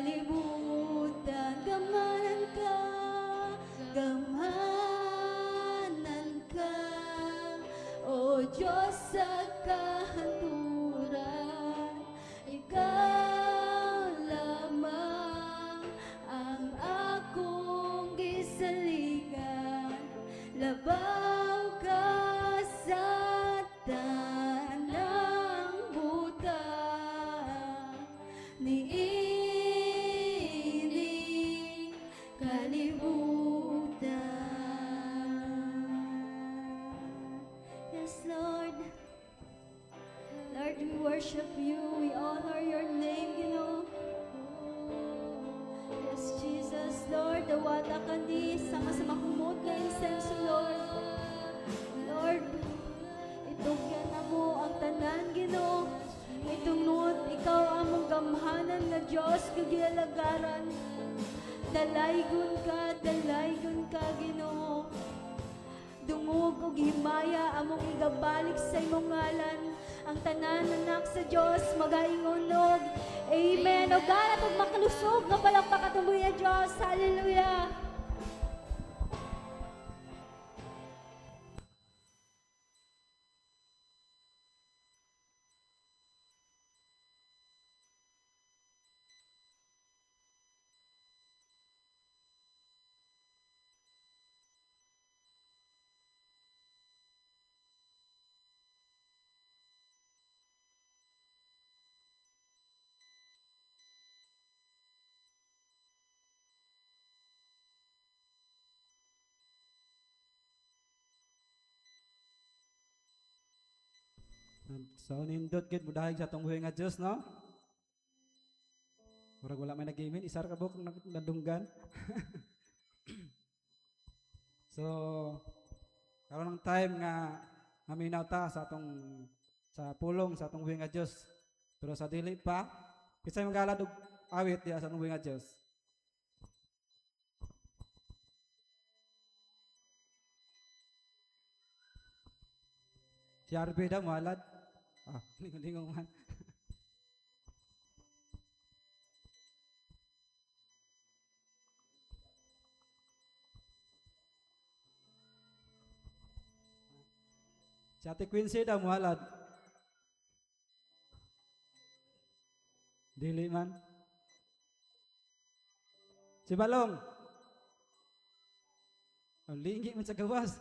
kalibutan. Gamanan ka, gamanan ka, O Diyos sa kahanturan. Ikaw lamang ang akong gisaligan. Labaw ka sa tanang butang, niining kalibutan. Yes, Lord. Lord, we worship you. We honor your name, Yes, Jesus, Lord, dawata ka ni sama sa makumot nga insenso, Lord. Lord, itugyan na mo ang tanan, Ginoo. Itungod, ikaw among gamhanan nga Diyos, kagialagaran. Dalaygon ka, Ginoo. Dungog o himaya among igabalik sa imong ngalan. Ang tanan anak sa Diyos magaingon og amen. O ganat og makalusog nga palakpak atumboy nga Diyos. Hallelujah. So nindot gid mudahig sa atong buhi nga Dios, no? Murag wala may nagimin, isar ka buk nadunggan. So karon ang time nga maminaw ta sa atong sa pulong sa atong buhi nga Dios. Pero sa dili pa, kisay magalad og awit diha sa atong buhi nga Dios. Si Arbe daw malad. Lingon-lingon man. Si Ate Quincy daw malad. Dili man. Si Balong. Ang lingi man sa gawas.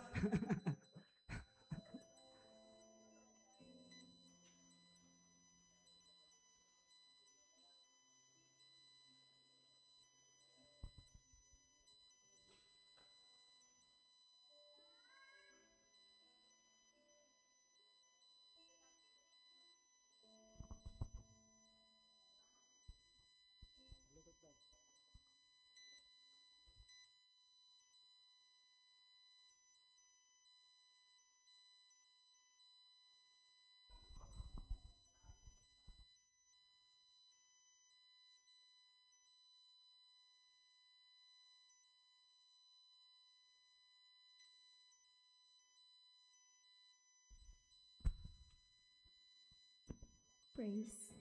Praise.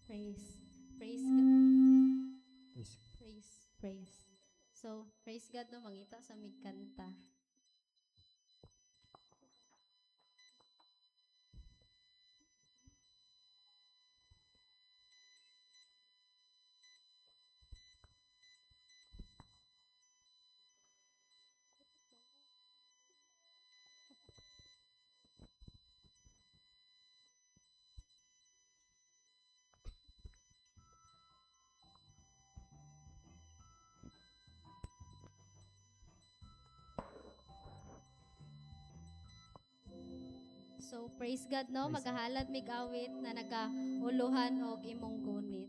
Praise. Praise God. Yes. Praise. So, praise God no, mangita sa migkanta. So praise God no, Praise magahalad mig awit na nagauluhan og imong gunit.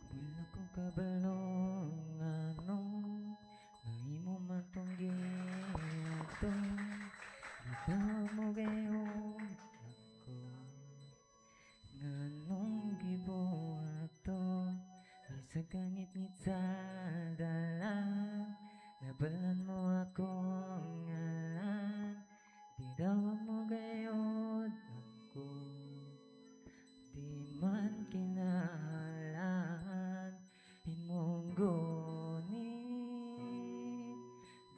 Wala ko kabalong ano nga imo man tong giato. Bitaw mo gayong ako nganong gibuhato ay sa kangit-ngit sa dala nabalan mo ako ngalan bitaw mo gayod ako di man kinahanglan imong gunit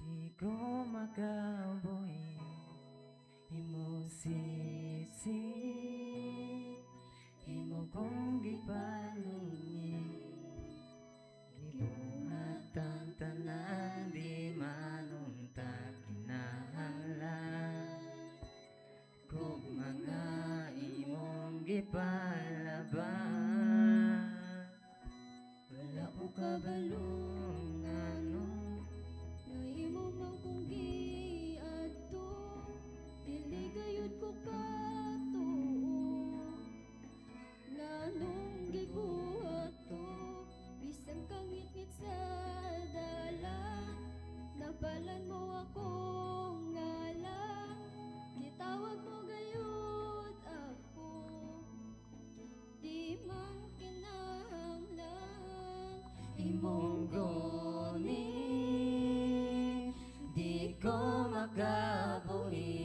di ko makabuhi imong sisi imo kong gibalungi gibuhat ang tanan di manunta kinahanglan kung mga imong gipalaban wala ko kabalong ano Nga imo man kong giadto, dili gayud ko katuo. Nganong gibuhat to, bisan kangit-ngit sa dala, nabalan mo akong ngalan, gitawag mo gayud ako. Di man kinahanglan imong gunit di ko makabuhi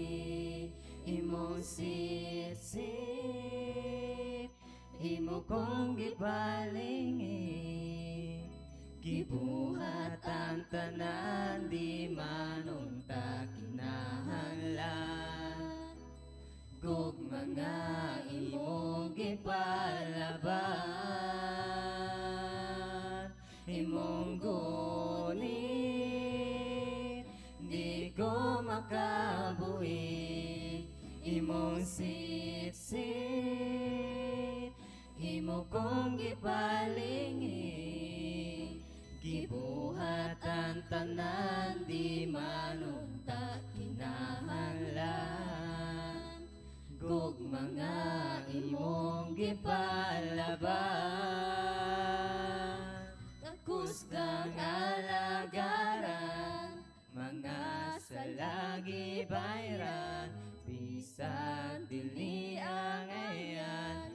imong sisi imo kong gibalingi gibuhat ang tanan di manunta kinahanglan kung mga imong gipalaban imong gunit di ko makabuhi imong sitsit imo kong gipalingi gibuhat ang tanan di manunta kinahanglan kung mga imong gipalaban takus kang alagaran mga salagi bayran bisan dili ang ayan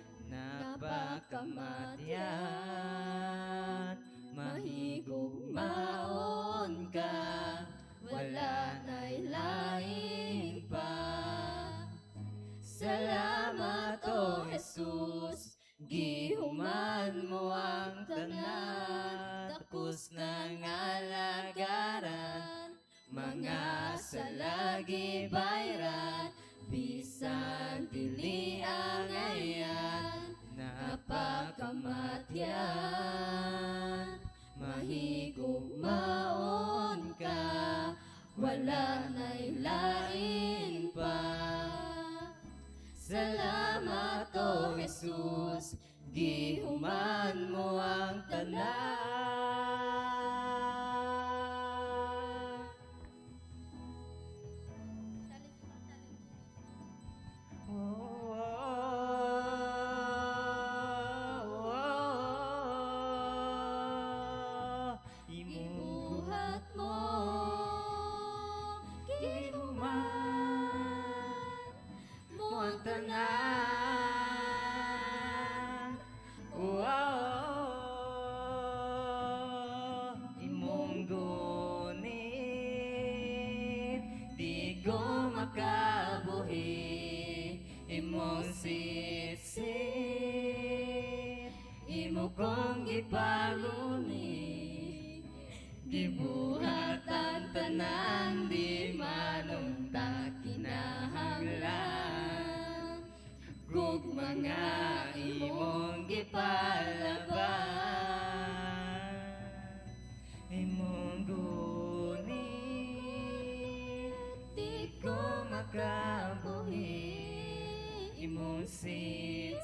napakamatyan mahigugmaon ka wala na'y lain pa salamat o Jesus gihuman mo ang tanan tapos ng alagaran mga salagi bayran bisan dili ang ayan napakamatyan mahigugmaon ka wala na'y lain pa salamat o Jesus gihuman mo ang tanan Ibuhat mo, gihuman mo ang tanan imong gunit di ko makabuhi imong sitsit imo kong gipaluni gibuhat ang tanan di manunta kinahanglan mga imong gipalaban, imong gunit, di ko makabuhi, imong sitsit,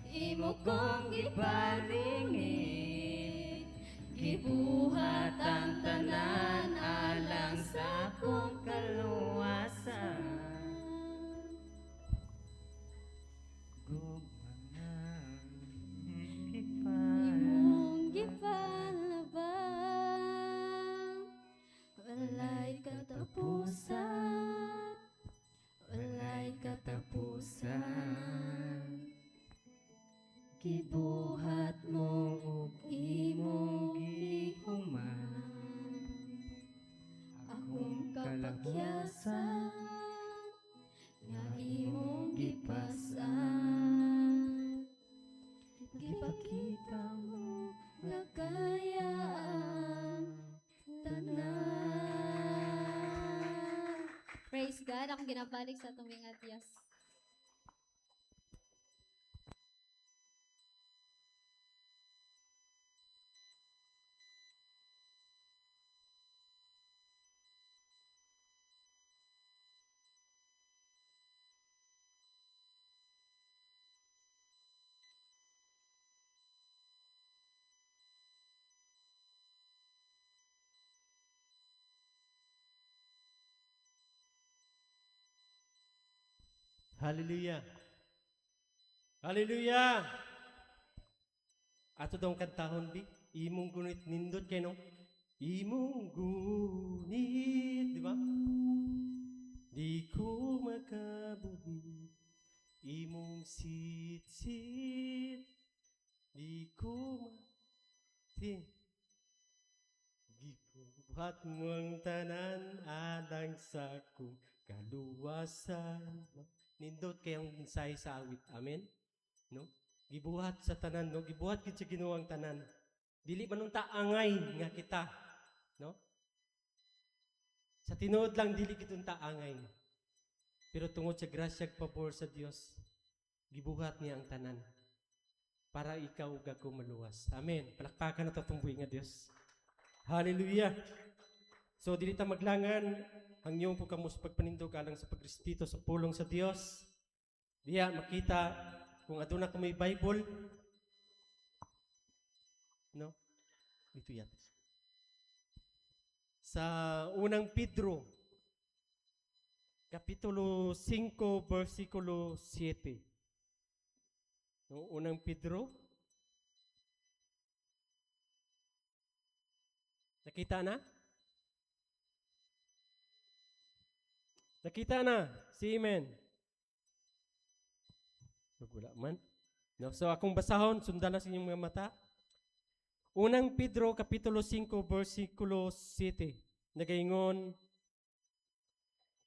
imo kong gipalingit, gibuhat ang tanan alang sa akong kaluwasan. Gumanang Imong gipalaban, walay katapusan, walay katapusan. Gibuhat mo ug imong gihuman, Akong kapakyasan, nga imong gipasan. Gipakita mo nga kaya ang tanan. Praise God. Akong ginabalik sa tuming atyas. Hallelujah. Hallelujah. Ato daw kantahon di, imong gunit nindot kay no. Imong gunit, di ba? Di ko makabuhi, imong sit-sit, di ko gibuhat mo ang tanan alang sa kong kaluwasan. Nindot kayong minsay sa awit. Amen? No? Gibuhat sa tanan, no? Gibuhat gid sa Ginoo ang tanan. Dili man unta angay nga kita, no? Sa tinuod lang dili gid unta angay. Pero tungod sa grasya ug pabor sa Dios, gibuhat niya ang tanan para ikaw ug ako maluwas. Amen. Palakpakan nato tong buhi nga Dios. Hallelujah. So dili ta maglangan ang iyong pagkamos pagpanindog alang sa pagrespeto sa pulong sa Dios. Diya makita kung aduna ka may Bible, no? Ito yan. Sa unang Pedro, Kapitulo 5, versikulo 7. No, unang Pedro. Nakita na? Nakita na? Si Amen. Wala man. No, so akong basahon, sundan na sa inyong mga mata. Unang Pedro, Kapitulo 5, versikulo 7. Nagaingon,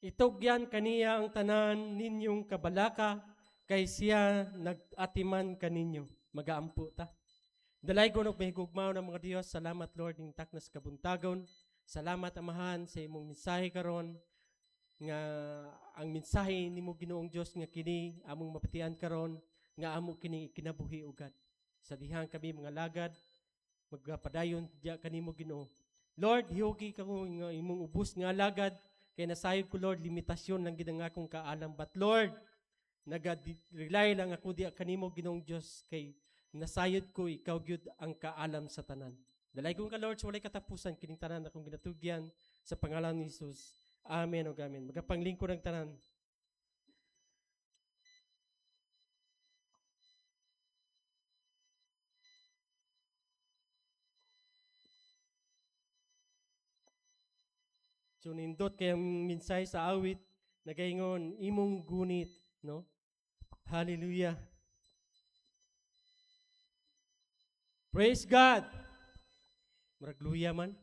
itugyan kaniya ang tanan ninyong kabalaka, kay siya nag-atiman kaninyo. Magaampo ta. Dalay ko nagpahigugmaw ng mga Diyos. Salamat Lord ng taknas kabuntagon. Salamat Amahan sa imong mensahe karon nga ang mensahe nimo Ginoong Dios nga kini among mapatian karon nga amo kini kinabuhi ugad. Sa dihang kami mga lagad magpadayon diya kanimo Ginoo. Lord, hiugi ka ko nga imong ubos nga lagad kay nasayod ko Lord limitasyon lang gid ang akong kaalam, but Lord naga-rely lang ako diya kanimo Ginoong Dios kay nasayod ko ikaw gyud ang kaalam sa tanan. Dalay kong ka Lord sa walay katapusan kining tanan akong ginatugyan sa pangalan ni Jesus. Amen o amen. Magapanglingkod ang tanan. So nindot kay ang minsay sa awit nagaingon imong gunit, no? Hallelujah. Praise God. Maragluya man.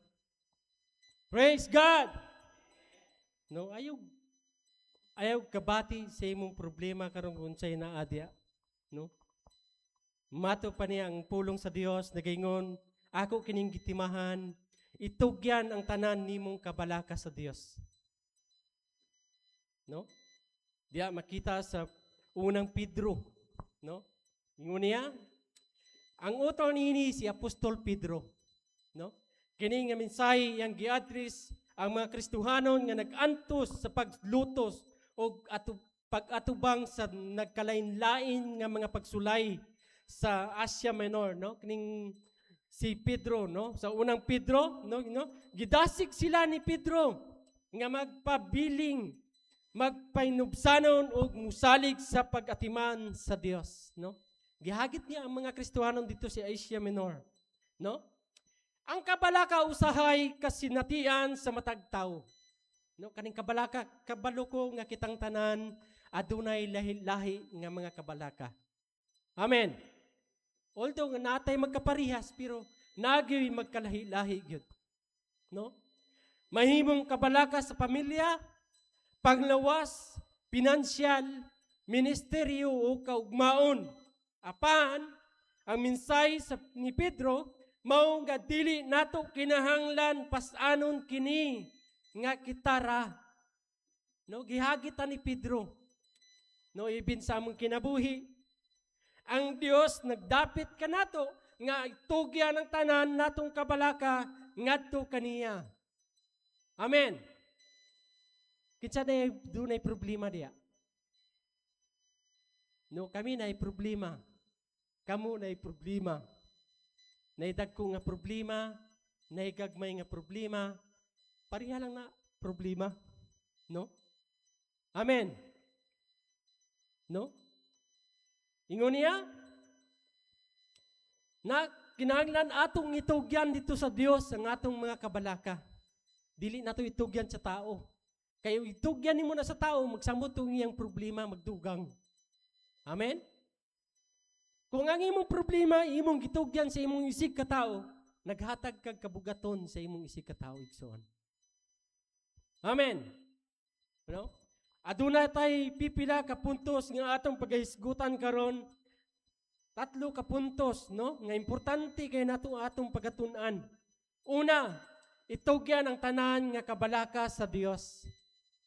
Praise God. No, ayaw kabati sa imong problema karong unsay naa adya, no? Mato pa niya ang pulong sa Dios nagaingon, ako kining gitimahan, itugyan ang tanan nimong kabalaka sa Dios. No? Diya makita sa unang Pedro, no? Ingon niya, ang utang niini si Apostol Pedro, no? Kini nga mensahe yang giadres ang mga Kristohanon nga nag-antos sa paglutos o pag-atubang sa nagkalain-lain nga mga pagsulay sa Asia Minor, no? Kining si Pedro, no? Sa unang Pedro, no? Gidasig sila ni Pedro nga magpabiling, magpainubsanon o musalig sa pag-atiman sa Dios, no? Gihagit niya ang mga Kristohanon dito sa Asia Minor, no? Ang kabalaka usahay kasinatian sa matag tao. No, kaning kabalaka kabalo ko nga kitang tanan adunay lahi-lahi nga mga kabalaka. Amen. Although nga natay magkaparihas pero nagay magkalahi-lahi gyud. No? Mahimong kabalaka sa pamilya, panglawas, pinansyal, ministeryo o kaugmaon. Apan ang mensahe ni Pedro mao nga dili nato kinahanglan pasanon kini nga kitara. No, gihagita ni Pedro. No, ibin sa among kinabuhi. Ang Dios nagdapit kanato nga itugyan ng tanan natong kabalaka ngadto kaniya. Amen. Kinsa dunay problema diya? No, kami nay problema. Kamo nay problema. Naidagko nga problema, naigagmay nga problema, pareha lang na problema. No? Amen. No? Ingon niya, na kinahanglan atong itugyan dito sa Dios ang atong mga kabalaka. Dili nato itugyan sa tao. Kayo itugyan nimo na sa tao, magsamot ang iyang problema, magdugang. Amen? Kung ang imong problema, imong gitugyan sa imong isig ka tao, naghatag kag kabugaton sa imong isig ka tao, igsoon. Amen. No? Aduna tay pipila ka puntos nga atong pagahisgutan karon. 3 ka puntos, no? Nga importante kay nato atong pagatun-an. Una, itugyan ang tanan nga kabalaka sa Dios.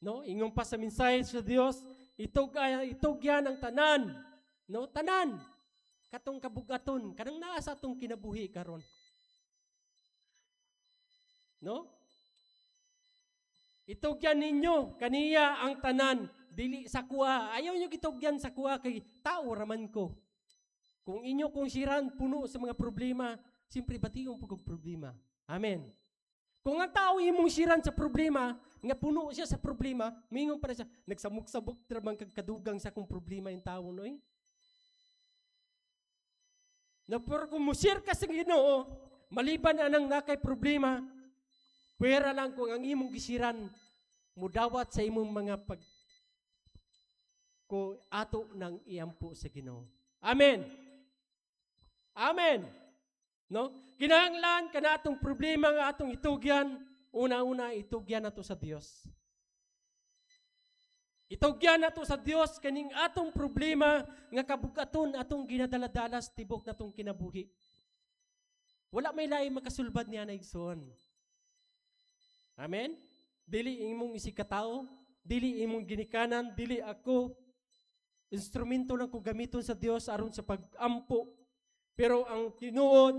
No? Ingon pa sa mensahe sa Dios, itugyan ang tanan, no? Tanan katong kabugaton kanang naa sa atong kinabuhi karon. No? Itugyan ninyo kaniya ang tanan, dili sa kuha. Ayaw nyo gitugyan sa kuha kay tao raman ko. Kung inyo kung siran puno sa mga problema, simpre bationg pagod problema. Amen. Kung ang tao imong siran sa problema, nga puno siya sa problema, mingon pa siya, nagsamok-sabok traman kag kadugang sa kung problema yung tao noy. Na pero kung musir ka sa Ginoo, maliban anang nakay problema, pwera lang kung ang imong gisiran mudawat sa imong mga ko ato ng iampo sa Ginoo. Amen. Amen. No? Kinahanglan kanatong problema nga atong itugyan, una-una itugyan nato sa Dios. Itugyan nato sa Dios kaning atong problema nga kabugaton atong ginadala-dalas tibok natong kinabuhi. Wala may lain makasulbad niya na igsoon. Amen? Dili imong isikatao, dili imong ginikanan, dili ako. Instrumento lang ko gamiton sa Dios aron sa pag-ampo. Pero ang tinuod,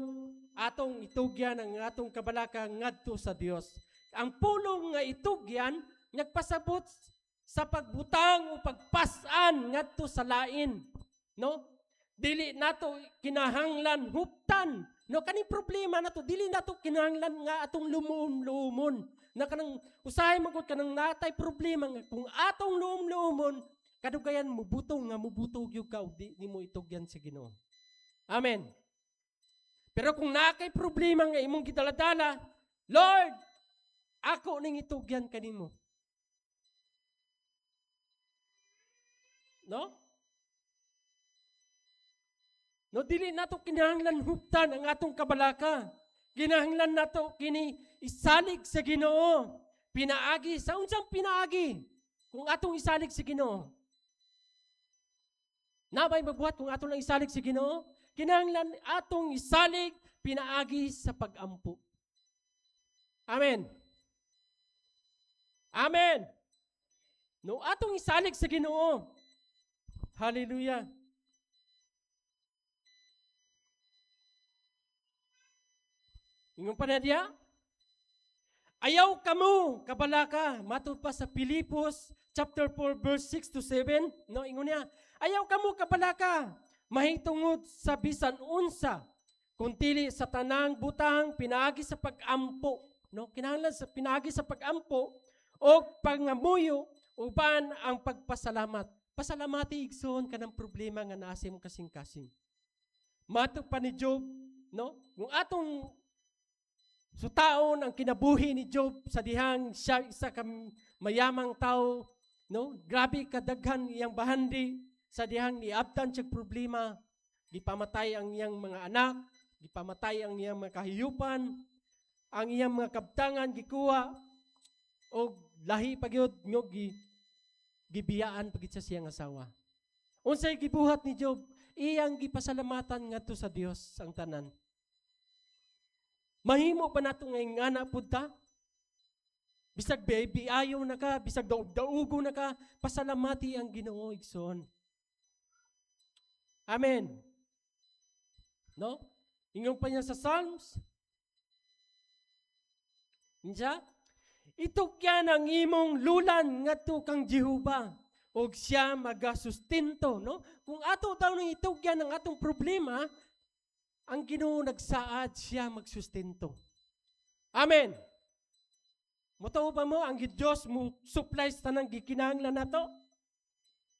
atong itugyan ang atong kabalaka ngadto sa Dios. Ang pulong nga itugyan, nagpasabot sa pagbutang o pagpasan ngadto sa lain. No? Dili nato kinahanglan huptan. No, kaning problema nato dili nato kinahanglan nga atong lumon-lumon. Na kanang usahay magud kanang natay problema nga kung atong lumon-lumon kadugayan mubutong nga mubutog gyud ka ug di nimo itugyan sa Ginoo. Amen. Pero kung nakay problema nga imong gidaladala, Lord, ako ning itugyan kanimo. No? No, dili nato kinahanglan huptan ang atong kabalaka. Kinahanglan nato kini isalig sa Ginoo. Pinaagi sa unsang pinaagi kung atong isalig sa Ginoo. Nabay magbuhat kung atong lang isalig sa Ginoo, kinahanglan atong isalig pinaagi sa pag-ampo. Amen. Amen. No, atong isalig sa Ginoo. Hallelujah. Ingon pa na diya, ayaw kamo kabalaka, matod pa sa Pilipos chapter 4 verse 6 to 7, no, ingon niya, ayaw kamo kabalaka, mahitungod sa bisan unsa, kuntili sa tanang butang pinaagi sa pag-ampo, no, kinahanglan sa pinaagi sa pag-ampo o pangamuyo uban ang pagpasalamat. Pasalamati igsoon kanang problema nga naa sa imong kasing-kasing. Matod pa ni Job, no, kung atong sutaon ang kinabuhi ni Job sa dihang siya isa ka mayamang tao, no? Grabe kadaghan iyang bahandi sa dihang niabtan siya problema, gipamatay ang iyang mga anak, gipamatay ang iyang mga kahiyupan, ang iyang mga kabtangan gikuha o lahi pagyud ngo gibiyaan pagit sa siyang asawa. Unsay gibuhat ni Job? Iyang gipasalamatan ngadto sa Dios ang tanan. Mahimo pa nato ngayong anak punta? Bisag baby ayaw na ka, bisag daug-daugo na ka, pasalamati ang Ginoo igsoon. Amen. No? Ingon pa niya sa Psalms. Niya, itukyan ang imong lulan ngadto kang Jehova og siya magasustento, no? Kung ato daw nang itukyan ang atong problema, ang Ginoo nagsaad siya magsustento. Amen. Motoo ba mo ang Dios mo supply sa tanang gikinahanglan nato?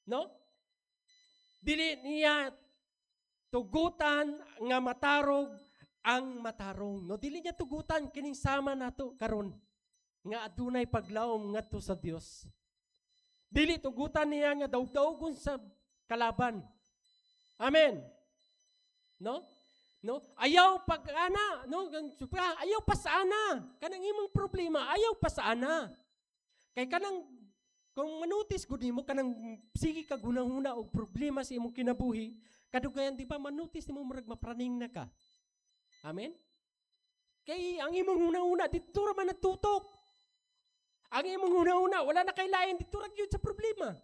No? Dili niya tugutan nga matarog ang matarong. No, dili niya tugutan kining sama nato karon nga adunay paglaom ngadto sa Dios. Dili tugutan niya nga daug-daugon sa kalaban. Amen. No? No, ayaw pag-ana, no, ayaw pa sa ana. Kanang imong problema, ayaw pa sa ana. Kay kanang kung manutis gud nimo kanang sige ka gunahuna og problema sa imong kinabuhi, kadugayan di ba manutis nimo murag mapraning na ka. Amen. Kay ang imong una-una dito ra man natutok. Ang imong una-una wala na kay lain dito ra gyud sa problema.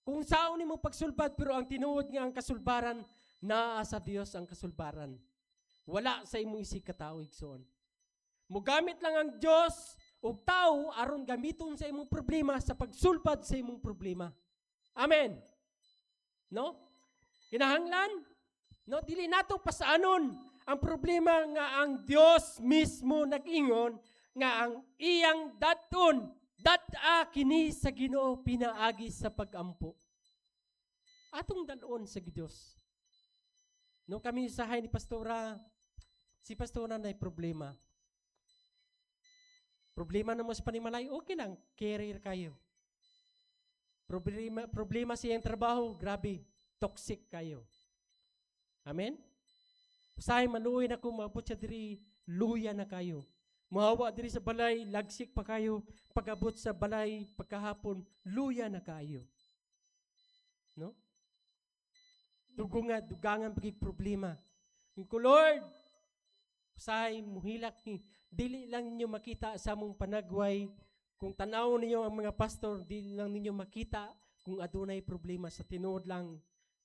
Kung saon nimo pagsulbad pero ang tinuod nga ang kasulbaran naa sa Dios ang kasulbaran. Wala sa imong isig katao igsoon. Mugamit lang ang Dios og tao aron gamiton sa imong problema sa pagsulbad sa imong problema. Amen. No? Kinahanglan, no, dili nato pasaanon ang problema nga ang Dios mismo nag-ingon nga ang iyang daton data kini sa Ginoo pinaagi sa pag-ampo. Atong dalon sa Dios. No, kami sahay ni Pastora, si Pastora na problema. Problema na mo sa panimalay, okay lang, career kayo. Problema siyang trabaho, grabe, toxic kayo. Amen? Usahay maluoy na kung maabot siya diri, luya na kayo. Mahawa diri sa balay, lagsik pa kayo, pag-abot sa balay, pagkahapon, luya na kayo. No? Dugangan pagig problema. Ko Lord, usahay muhilak ni dili lang ninyo makita sa among panagway kung tanaw ninyo ang mga pastor, dili lang ninyo makita kung adunay problema sa tinuod lang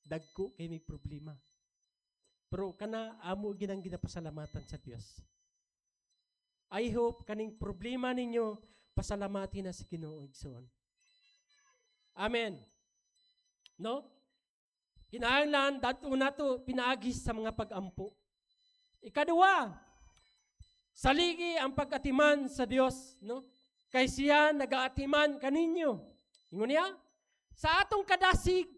dagko kay may problema. Pero kana amo ginang ginapasalamatan sa Dios. I hope kaning problema ninyo pasalamati na sa Ginoo igsoon. Amen. No? Kinahanglan dato nato pinaagis sa mga pag-ampo. Ikaduha, saligi ang pag-atiman sa Dios, no? Kay siya nagaatiman kaninyo. Ingon niya, sa atong kadasig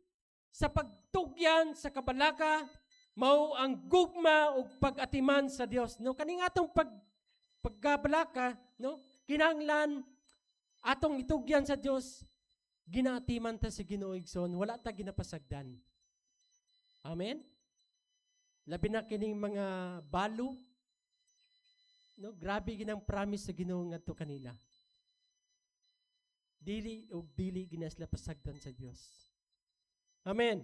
sa pagtugyan sa kabalaka mao ang gugma ug pag-atiman sa Dios, no? Kaning atong pagkabalaka, no? Kinahanglan atong itugyan sa Dios, ginaatiman ta sa Ginoo igsoon, wala ta ginapasagdan. Amen? Labi na kining mga balo, no? Grabe ginang promise sa Ginoo ngadto kanila. Dili o dili ginasla pasagdan sa Dios. Amen.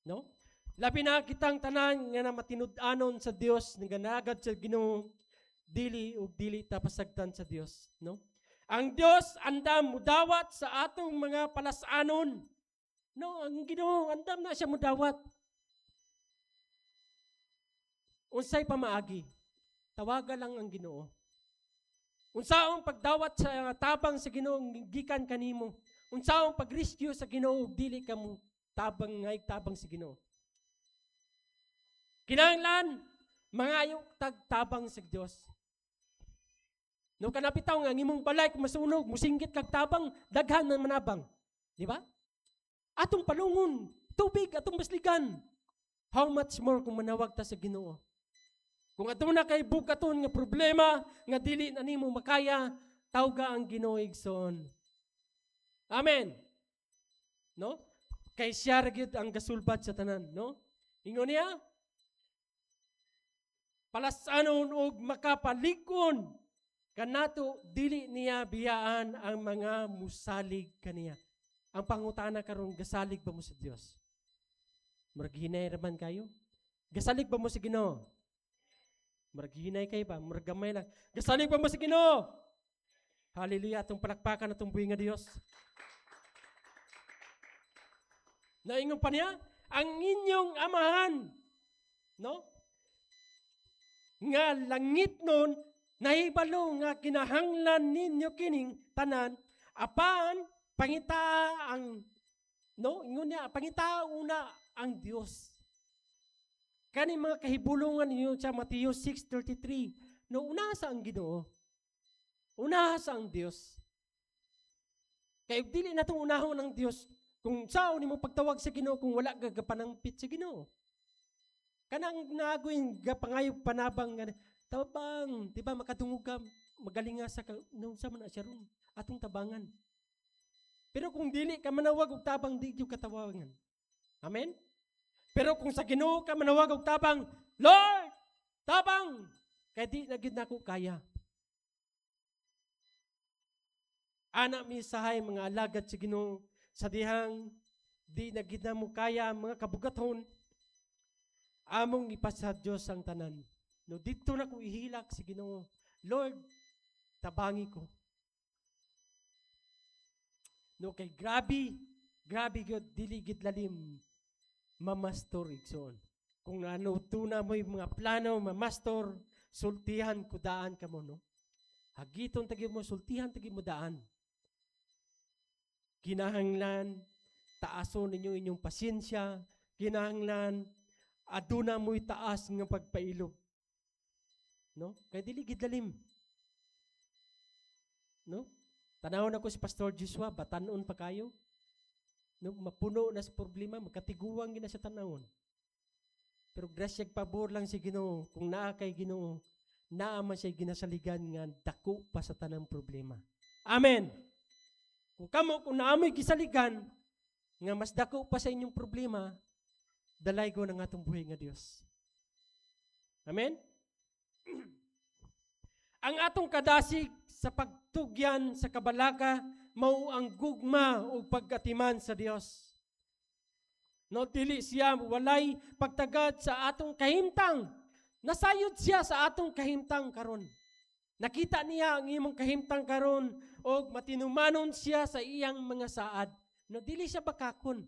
No? Labi na kitang tanan nga na matinud-anon sa Dios, nga nagad sa Ginoo, dili o dili ta pasagdan sa Dios, no? Ang Dios andam mudawat sa atong mga palasanon. No, ang Ginoo andam na siya mudawat. Unsay pamaagi, tawaga lang ang Ginoo. Unsaong pagdawat sa tabang sa Ginoo gikan kanimo. Unsaong pag-rescue sa Ginoo dili ka mo tabang sa Ginoo. Kinahanglan mangayo tagtabang sa Dios. No kanapitaw nga imong balay kung masunog, musinggit kag tabang, daghan man manabang. Di ba? Atong palungon, tubig atong basligan. How much more kung manawag ta sa Ginoo? Kung ato na kay bukaton nga problema nga dili na nimo makaya, tawga ang Ginoo igsoon. Amen. No? Kay siya ra gyud ang gasulbad sa tanan, no? Ingon niya, palasanon og makapalikon kanato dili niya biyaan ang mga musalig kaniya. Ang pangutana karon, gasalig ba mo sa Dios? Murag hinay raman kayo? Gasalig ba mo sa Ginoo? Murag hinay kayo ba? Murag gamay lang. Gasalig ba mo sa Ginoo? Hallelujah, atong palakpakan atong buhi nga Dios. Naingon pa niya, ang inyong amahan, no? Nga langit nun, nahibalo nga kinahanglan ninyo kining tanan, apan pangita ang, no? Ingon niya, pangita una ang Dios. Kani mga kahibulungan ninyo sa Mateo 6:33, no, unasa ang Ginoo? Unasa ang Dios? Kaya dili na itong unahon ng Dios, kung saan ni mo pagtawag sa Ginoo kung wala gagapanampit sa Ginoo. Kanang nagoy gapangayog panabang nga tabang, di ba makadungog ka, magaling nga sa no sa man siya ron atong tabangan. Pero kung dili ka manawag og tabang, di jud katawangan. Amen. Pero kung sa Ginoo ka manawag og tabang, Lord, tabang, kay di na gid nako kaya. Ana mi sahay mga alagad sa Ginoo sa dihang di na gid mo kaya mga kabugaton, among ipasa Dios ang tanan. No, dito na ko ihilak si Ginoo. Lord, tabangi ko. No, kay grabe gyud dili gid lalim mamastor igsoon. Kung ano tuna mo yung mga plano mamastor, sultihan ko daan ka mo, no? Hagiton tagi mo sultihan tagi mo daan. Kinahanglan taason ninyo inyong pasensya, kinahanglan aduna mo'y taas ng pagpailog. No? Kaya dili gid lalim. No? Tanawon ako si Pastor Joshua, batanon pa kayo. No, mapuno na sa problema, magkatiguang gina sa tanawon. Pero grasyag pabor lang si Ginoo, kung naa kay Ginoo, naa man siya ginasaligan nga dako pa sa tanang problema. Amen. Kung naamoy gisaligan nga mas dako pa sa inyong problema, dalay ko ng atong buhay nga Dios. Amen? Ang atong kadasig sa pagtugyan sa kabalaka, mao ang gugma o pagkatiman sa Dios. No, dili siya walay pagtagad sa atong kahimtang. Nasayod siya sa atong kahimtang karon. Nakita niya ang imong kahimtang karon o matinumanon siya sa iyang mga saad. No, dili siya bakakon.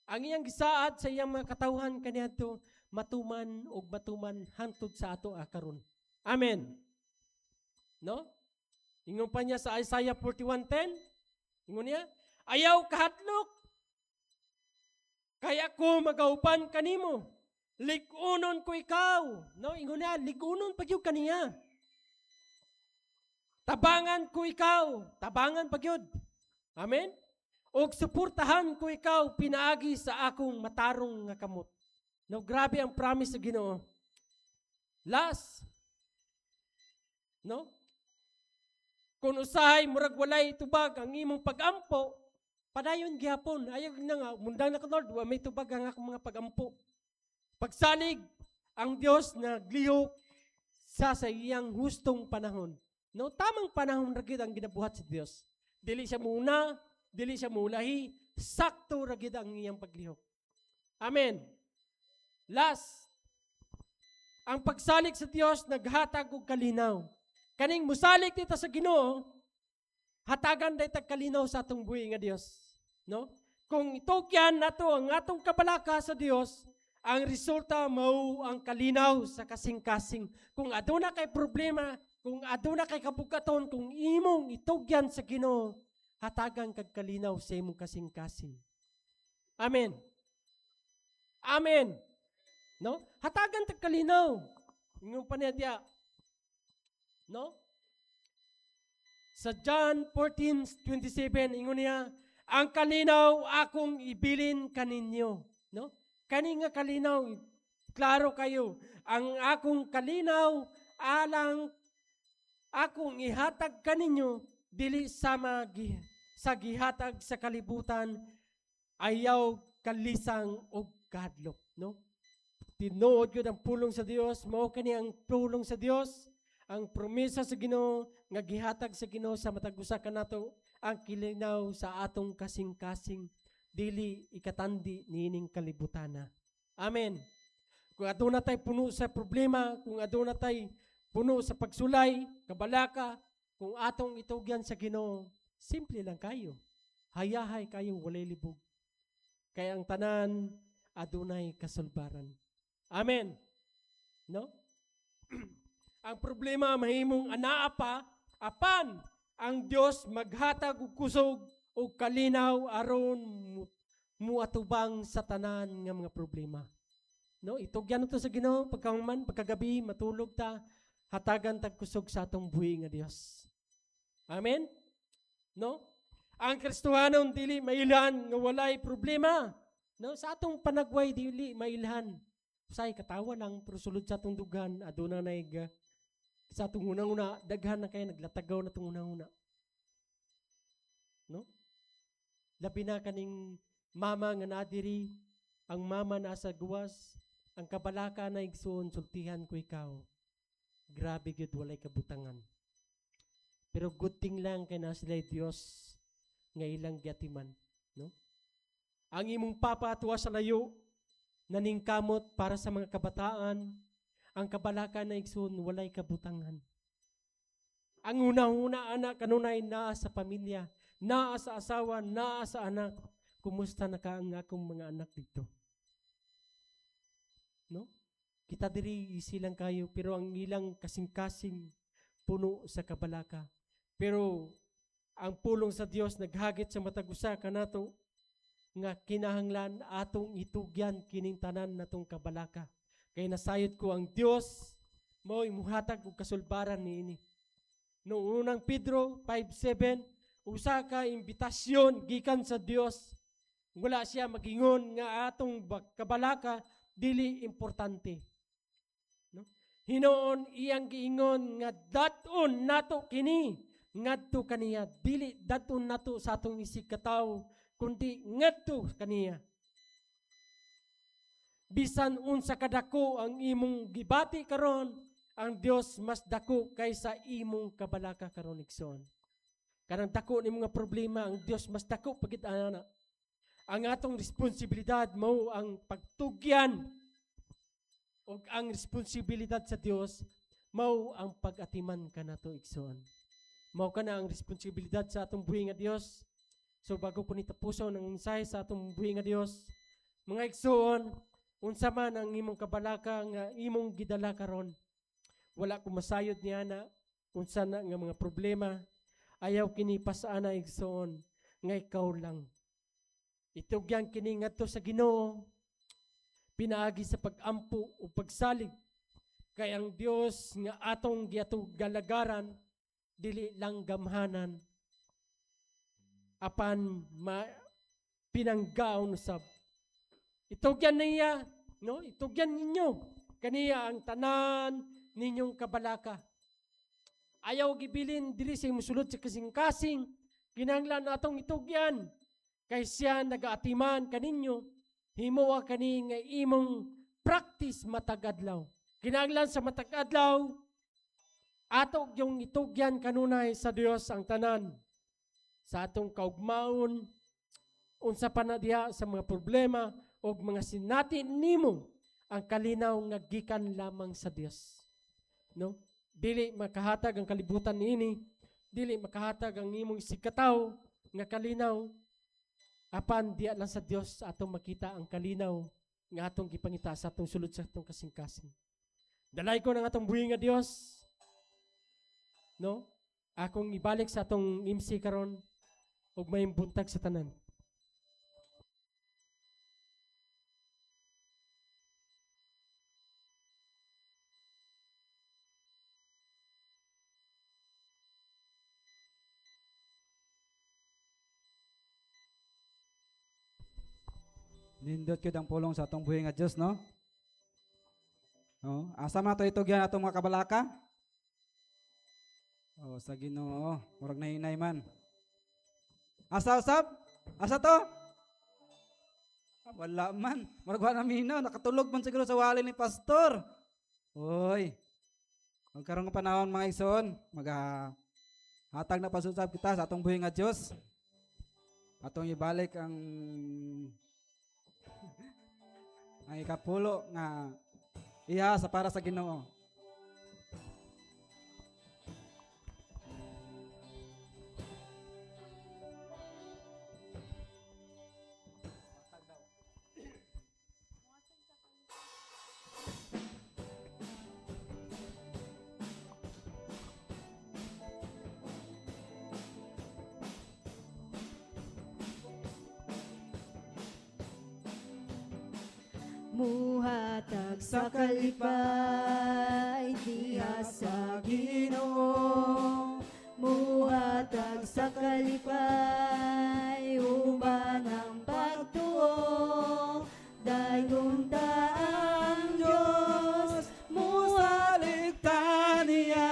Ang iyang gisaad sa iyang mga katawhan kaniadto matuman og matuman hangtod sa ato karon. Amen. No? Ingon pa niya sa Isaiah 41:10, ingon niya, ayaw kahadlok, kaya ko magauban kanimo, ligunon ko ikaw. No? Ingon niya, ligunon pagyud kaniya. Tabangan ko ikaw, tabangan pagyud. Amen? Og suportahan ko ikaw pinaagi sa akong matarong nga kamot. No, grabe ang promise sa Ginoo. Last, no? Kung usahay murag walay tubag ang imong pagampo, padayon gihapon. Ayaw na nga mundang na Lord, wa may tubag ang akong mga pagampo. Pagsalig ang Dios naglihok sa iyang hustong panahon. No, tamang panahon ra gyud ang ginabuhat sa Dios. Dili siya muna, dili siya mulahi, sakto ra gyud ang iyang paglihok. Amen. Last, ang pagsalig sa Dios naghatag og kalinaw. Kaning musalig dito sa Ginoo, hatagan day tag kalinaw sa atong buhi nga Dios, no? kung itugyan nato ang atong kabalaka sa Dios, ang resulta mao ang kalinaw sa kasing-kasing. Kung aduna kay problema, kung aduna kay kabugaton, kung imong itugyan sa Ginoo, hatagan kag kalinaw sa imong kasing-kasing. Amen. Amen. No? Hatagan tag kalinaw. Ingong panadya. No? Sa John 14:27 ingon niya, ang kalinaw akong ibilin kaninyo. No? Kani nga kalinaw, klaro kayo. Ang akong kalinaw alang akong ihatag kaninyo dili sama sa gihatag sa kalibutan ayaw kalisang og kadlok, no? Tinuod gyud ang pulong sa Dios, mao kani ang pulong sa Dios, ang promesa sa Ginoo nga gihatag sa Ginoo sa matag usa kanato ang kilinaw sa atong kasing-kasing dili ikatandi niining kalibutana. Amen. Kung aduna tay puno sa problema, kung aduna tay puno sa pagsulay, kabalaka, kung atong itugyan sa Ginoo, simple lang kayo. Hayahay kayo, walay libog. Kaya ang tanan, adunay kasulbaran. Amen. No? Ang problema, mahimong anaa pa, apan, ang Dios maghatag og kusog o kalinaw aron muatubang sa tanan nga mga problema. No, itugyan to sa Ginoo pagkahuman, pagkagabi matulog ta, hatagan tag kusog sa atong buhi nga Dios. Amen. No? Ang Kristohanon dili mailhan nga walay problema. No, sa atong panagway dili mailhan. Say katawa lang pero sulod sa atong dugan aduna nay sa atong una-una daghan na kay naglatagaw na atong una-una. No? Labi na kaning mama nga nadiri, ang mama nasa guwas, ang kabalaka na igsoon, sultihan ko ikaw. Grabe gyud walay kabutangan. Pero good thing lang kay na sila Dios nga ilang giatiman, no? Ang imong papa tuwa sa layo naningkamot para sa mga kabataan, ang kabalaka na igsoon walay kabutangan. Ang una-una anak kanunay naa sa pamilya, naa sa asawa, naa sa anak. Kumusta na ka ang akong mga anak dito? No? Kita diri isilang kayo pero ang ilang kasing-kasing puno sa kabalaka. Pero ang pulong sa Dios naghagit sa matag usa kanato nga kinahanglan atong itugyan kining tanan natong kabalaka. Kay nasayod ko ang Dios mao imuhatag og kasulbaran niini. Noong unang Pedro 5:7, usa ka imbitasyon gikan sa Dios. Wala siya magingon nga atong kabalaka dili importante. No? Hinoon iyang giingon nga daton nato kini ngadto kaniya, dili daton nato sa atong isig katawo kundi ngadto kaniya. Bisan unsa kadako ang imong gibati karon, ang Dios mas dako kaysa imong kabalaka karon igsoon. Kanang dako ni mga problema, ang Dios mas dako pagit ana. Ang atong responsibilidad mao ang pagtugyan o ang responsibilidad sa Dios mao ang pag-atiman kanato igsoon. Mao kana ang responsibilidad sa atong buhi nga Dios. So bago ko nitapuson ang mensahe sa atong buhi nga Dios, mga igsoon, unsa man ang imong kabalaka nga imong gidala karon, wala ko masayod niya na unsa na nga mga problema, ayaw kini pasaana igsoon nga ikaw lang. Itugyan kini ngadto sa Ginoo, pinaagi sa pag-ampo o pagsalig. Kay ang Dios nga atong giatog galagaran, dili lang gamhanan, apan pinanggaon sab. Itugyan niya, no? Itugyan ninyo kaniya ang tanan ninyong kabalaka. Ayaw gibilin dili sa musulod sa kasing-kasing, kinahanglan atong itugyan. Kay siya nagaatiman kaninyo, himuwa kani nga imong practice matag-adlaw. Kinahanglan sa matag-adlaw, ato yung itugyan kanunay sa Dios ang tanan. Sa atong kaugmaon, unsa pa na diha sa mga problema o mga sinati nimo, ang kalinaw nga gikan lamang sa Dios. No? Dili makahatag ang kalibutan niini, dili makahatag ang imong sikataw nga kalinaw, Apan diya lang sa Dios sa atong makita ang kalinaw nga atong gipangita sa atong sulod sa atong kasing-kasing. Dalay ko ng atong buhi nga Dios. No? Akong ibalik sa atong MC karon ug may buntag sa tanan. Nindot gyud ang pulong sa atong buhi nga Dios, no? Oh, asa man to itugyan atong mga kabalaka? Oh, sa Ginoo, murag nahinay man. Asa usab? Asa to? Ah, wala man. Murag wala minaw, nakatulog man siguro sa wali ni pastor. Oy. Magkaroon ng panahon mga ison, hatag na pasusab kita sa atong buhi nga Dios. Atong ibalik ang ikapulo nga iya sa para sa Ginoo. Muhatag sa kalipay diha sa Ginoo. Muhatag sa kalipay uban ang pagtuo. Dayon ta ang Dios Musaligtan niya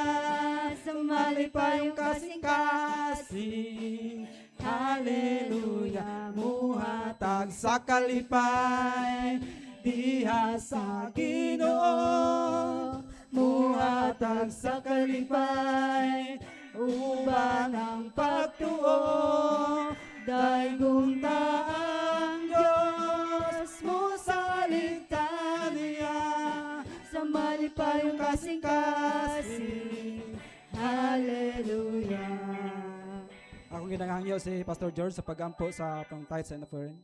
sa malipayong kasing-kasing. Hallelujah, muhatag sa kalipay diha sa Ginoo. Muhatag sa kalipay uban ang pagtuo. Dayon ta ang Dios musaligtan niya sa malipayong kasing-kasing. Hallelujah. Ako ginangangyo si Pastor George sa pagampo sa atong tithes and offering.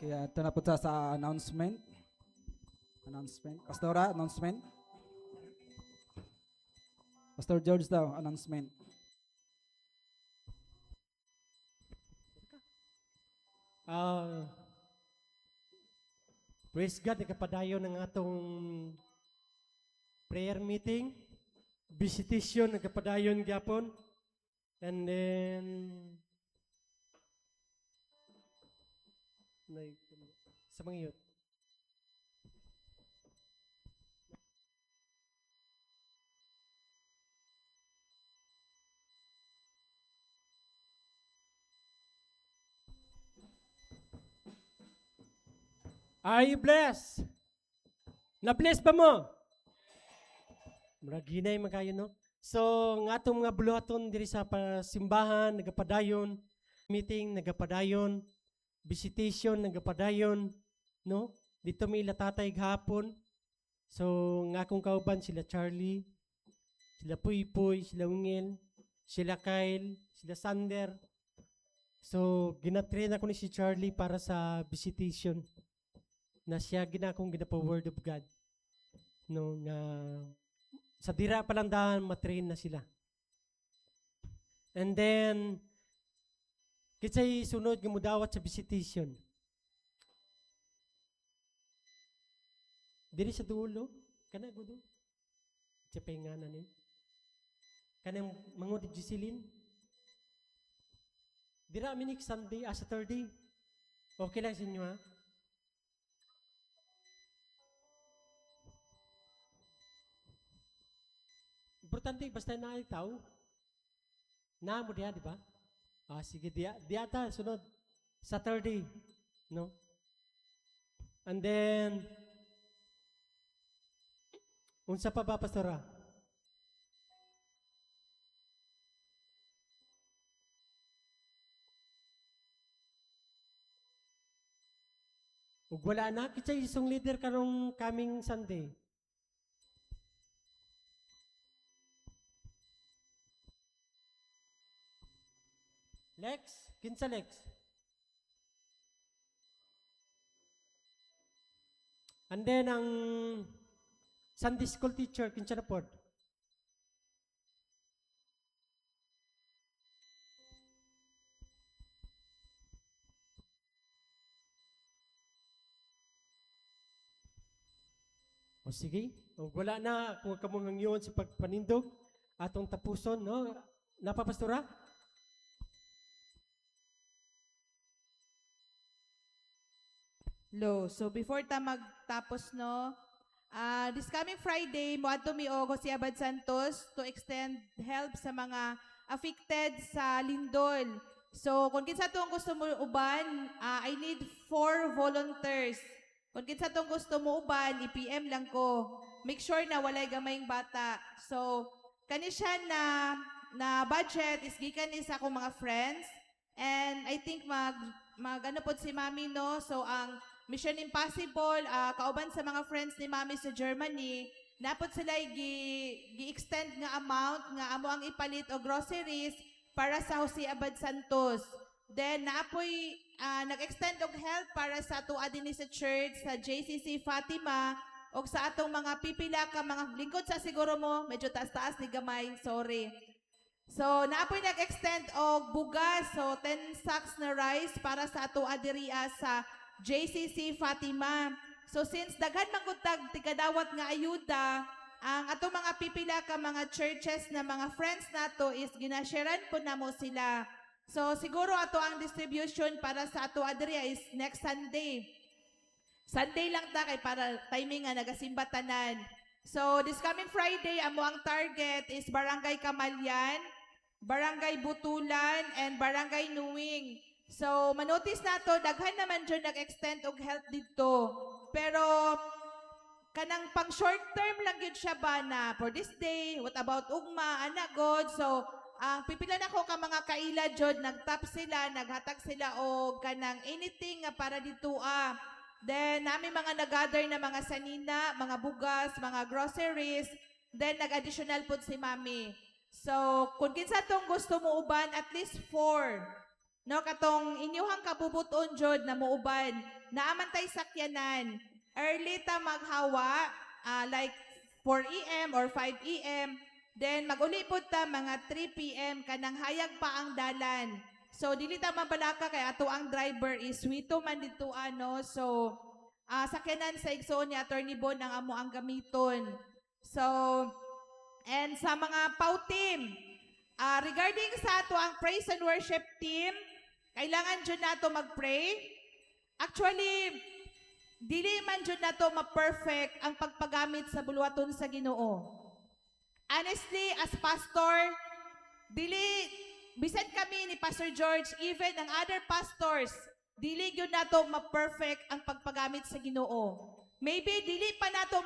Kaya ito na po sa announcement. Pastora, announcement. Pastor George daw, announcement. Praise God, nakapadayon ng atong prayer meeting, visitation, nakapadayon gyapon. And then, sa mga youth. Are you blessed? Na-bless ba mo? Muraginay magayo, no? So, nga atong mga buluhaton diri sa simbahan, nagapadayon, meeting, nagapadayon, visitation, nagapadayon, no? Dito may ilatatay gahapon. So, nga akong kauban, sila Charlie, sila Puy, sila Ungel, sila Kyle, sila Sander. So, ginatrain ako ni si Charlie para sa visitation na siya akong ginapa-word of God. No, nga sa dira pa lang daan, matrain na sila. And then, kitsay sunod nga mudawat sa visitation. Diri sa dulo, kana gudo. Sa penganan ni. Kanang mangod Giselin. Dira minik Sunday, Saturday. Okay lang sa inyo ha? Importante, basta na ay tao. Na mo diya, di ba? Sige, diya ta, sunod. Saturday, no? And then, unsa pa ba, Pastora? Ug wala na, kitsa isang leader karong coming Sunday. Lex? Kinsa Lex? And then, ang Sunday school teacher, kinsa na pod? O sige, o wala na kung kamong hangyon sa pagpanindog atong tapuson, no? Napapastora? Lo. So before ta magtapos no, this coming Friday moadto mi og si Abad Santos to extend help sa mga affected sa lindol. So kung kinsa tong gusto mo uban, I need 4 volunteers. Kung kinsa tong gusto mo uban, i-PM lang ko. Make sure na walay gamayng bata. So kani siya na budget is gikan ni sa akong mga friends, and I think mag ano pod si Mami no. So ang Mission Impossible, kauban sa mga friends ni Mami sa Germany, napot sila gi-extend nga amount nga amo ang ipalit o groceries para sa Jose Abad Santos. Then naapoy nag-extend og help para sa atuwa din sa church sa JCC Fatima o sa atong mga pipila ka mga lingkod sa siguro mo, medyo taas-taas ni gamay, sorry. So naapoy nag-extend og bugas, so 10 sacks na rice para sa atuwa diriya sa JCC Fatima. So since daghan mangutag tigadawat nga ayuda, ang ato mga pipila ka mga churches na mga friends nato is ginasharean po namo sila. So siguro ato ang distribution para sa ato adria is next Sunday. Sunday lang ta kay para timing nga nagasimba tanan. So this coming Friday amo ang target is Barangay Kamalyan, Barangay Butulan, and Barangay Nuwing. So, manotice na to, daghan naman dyan nag-extend og help dito. Pero, kanang pang short term lang yun siya ba na for this day, what about ugma, anak God. So, pipila na ko ka mga kaila jod, nagtap sila, naghatag sila og kanang anything nga para dito Then, nami mga nag-gather na mga sanina, mga bugas, mga groceries. Then, nag-additional po si Mami. So, kung kinsa tong gusto mo uban, at least 4. No, katong inyuhang kabubuton jod na muuban, naamantay sakyanan. Early ta maghawa, like 4 AM or 5 AM. Then mag-uli po ta mga 3 PM kanang hayag pa ang dalan. So dili ta mabalaka kay ato ang driver is Wito man dito ano. So sakyanan sa igsoon ni Attorney Bon ang amo ang gamiton. So and sa mga PAW team, regarding sa ato ang praise and worship team, kailangan dyan nato mag-pray. Actually, dili man dyan nato ma-perfect ang pagpagamit sa buluwaton sa Ginoo. Honestly, as pastor, bisan kami ni Pastor George, even ang other pastors, dili yun nato ma-perfect ang pagpagamit sa Ginoo. Maybe dili pa nato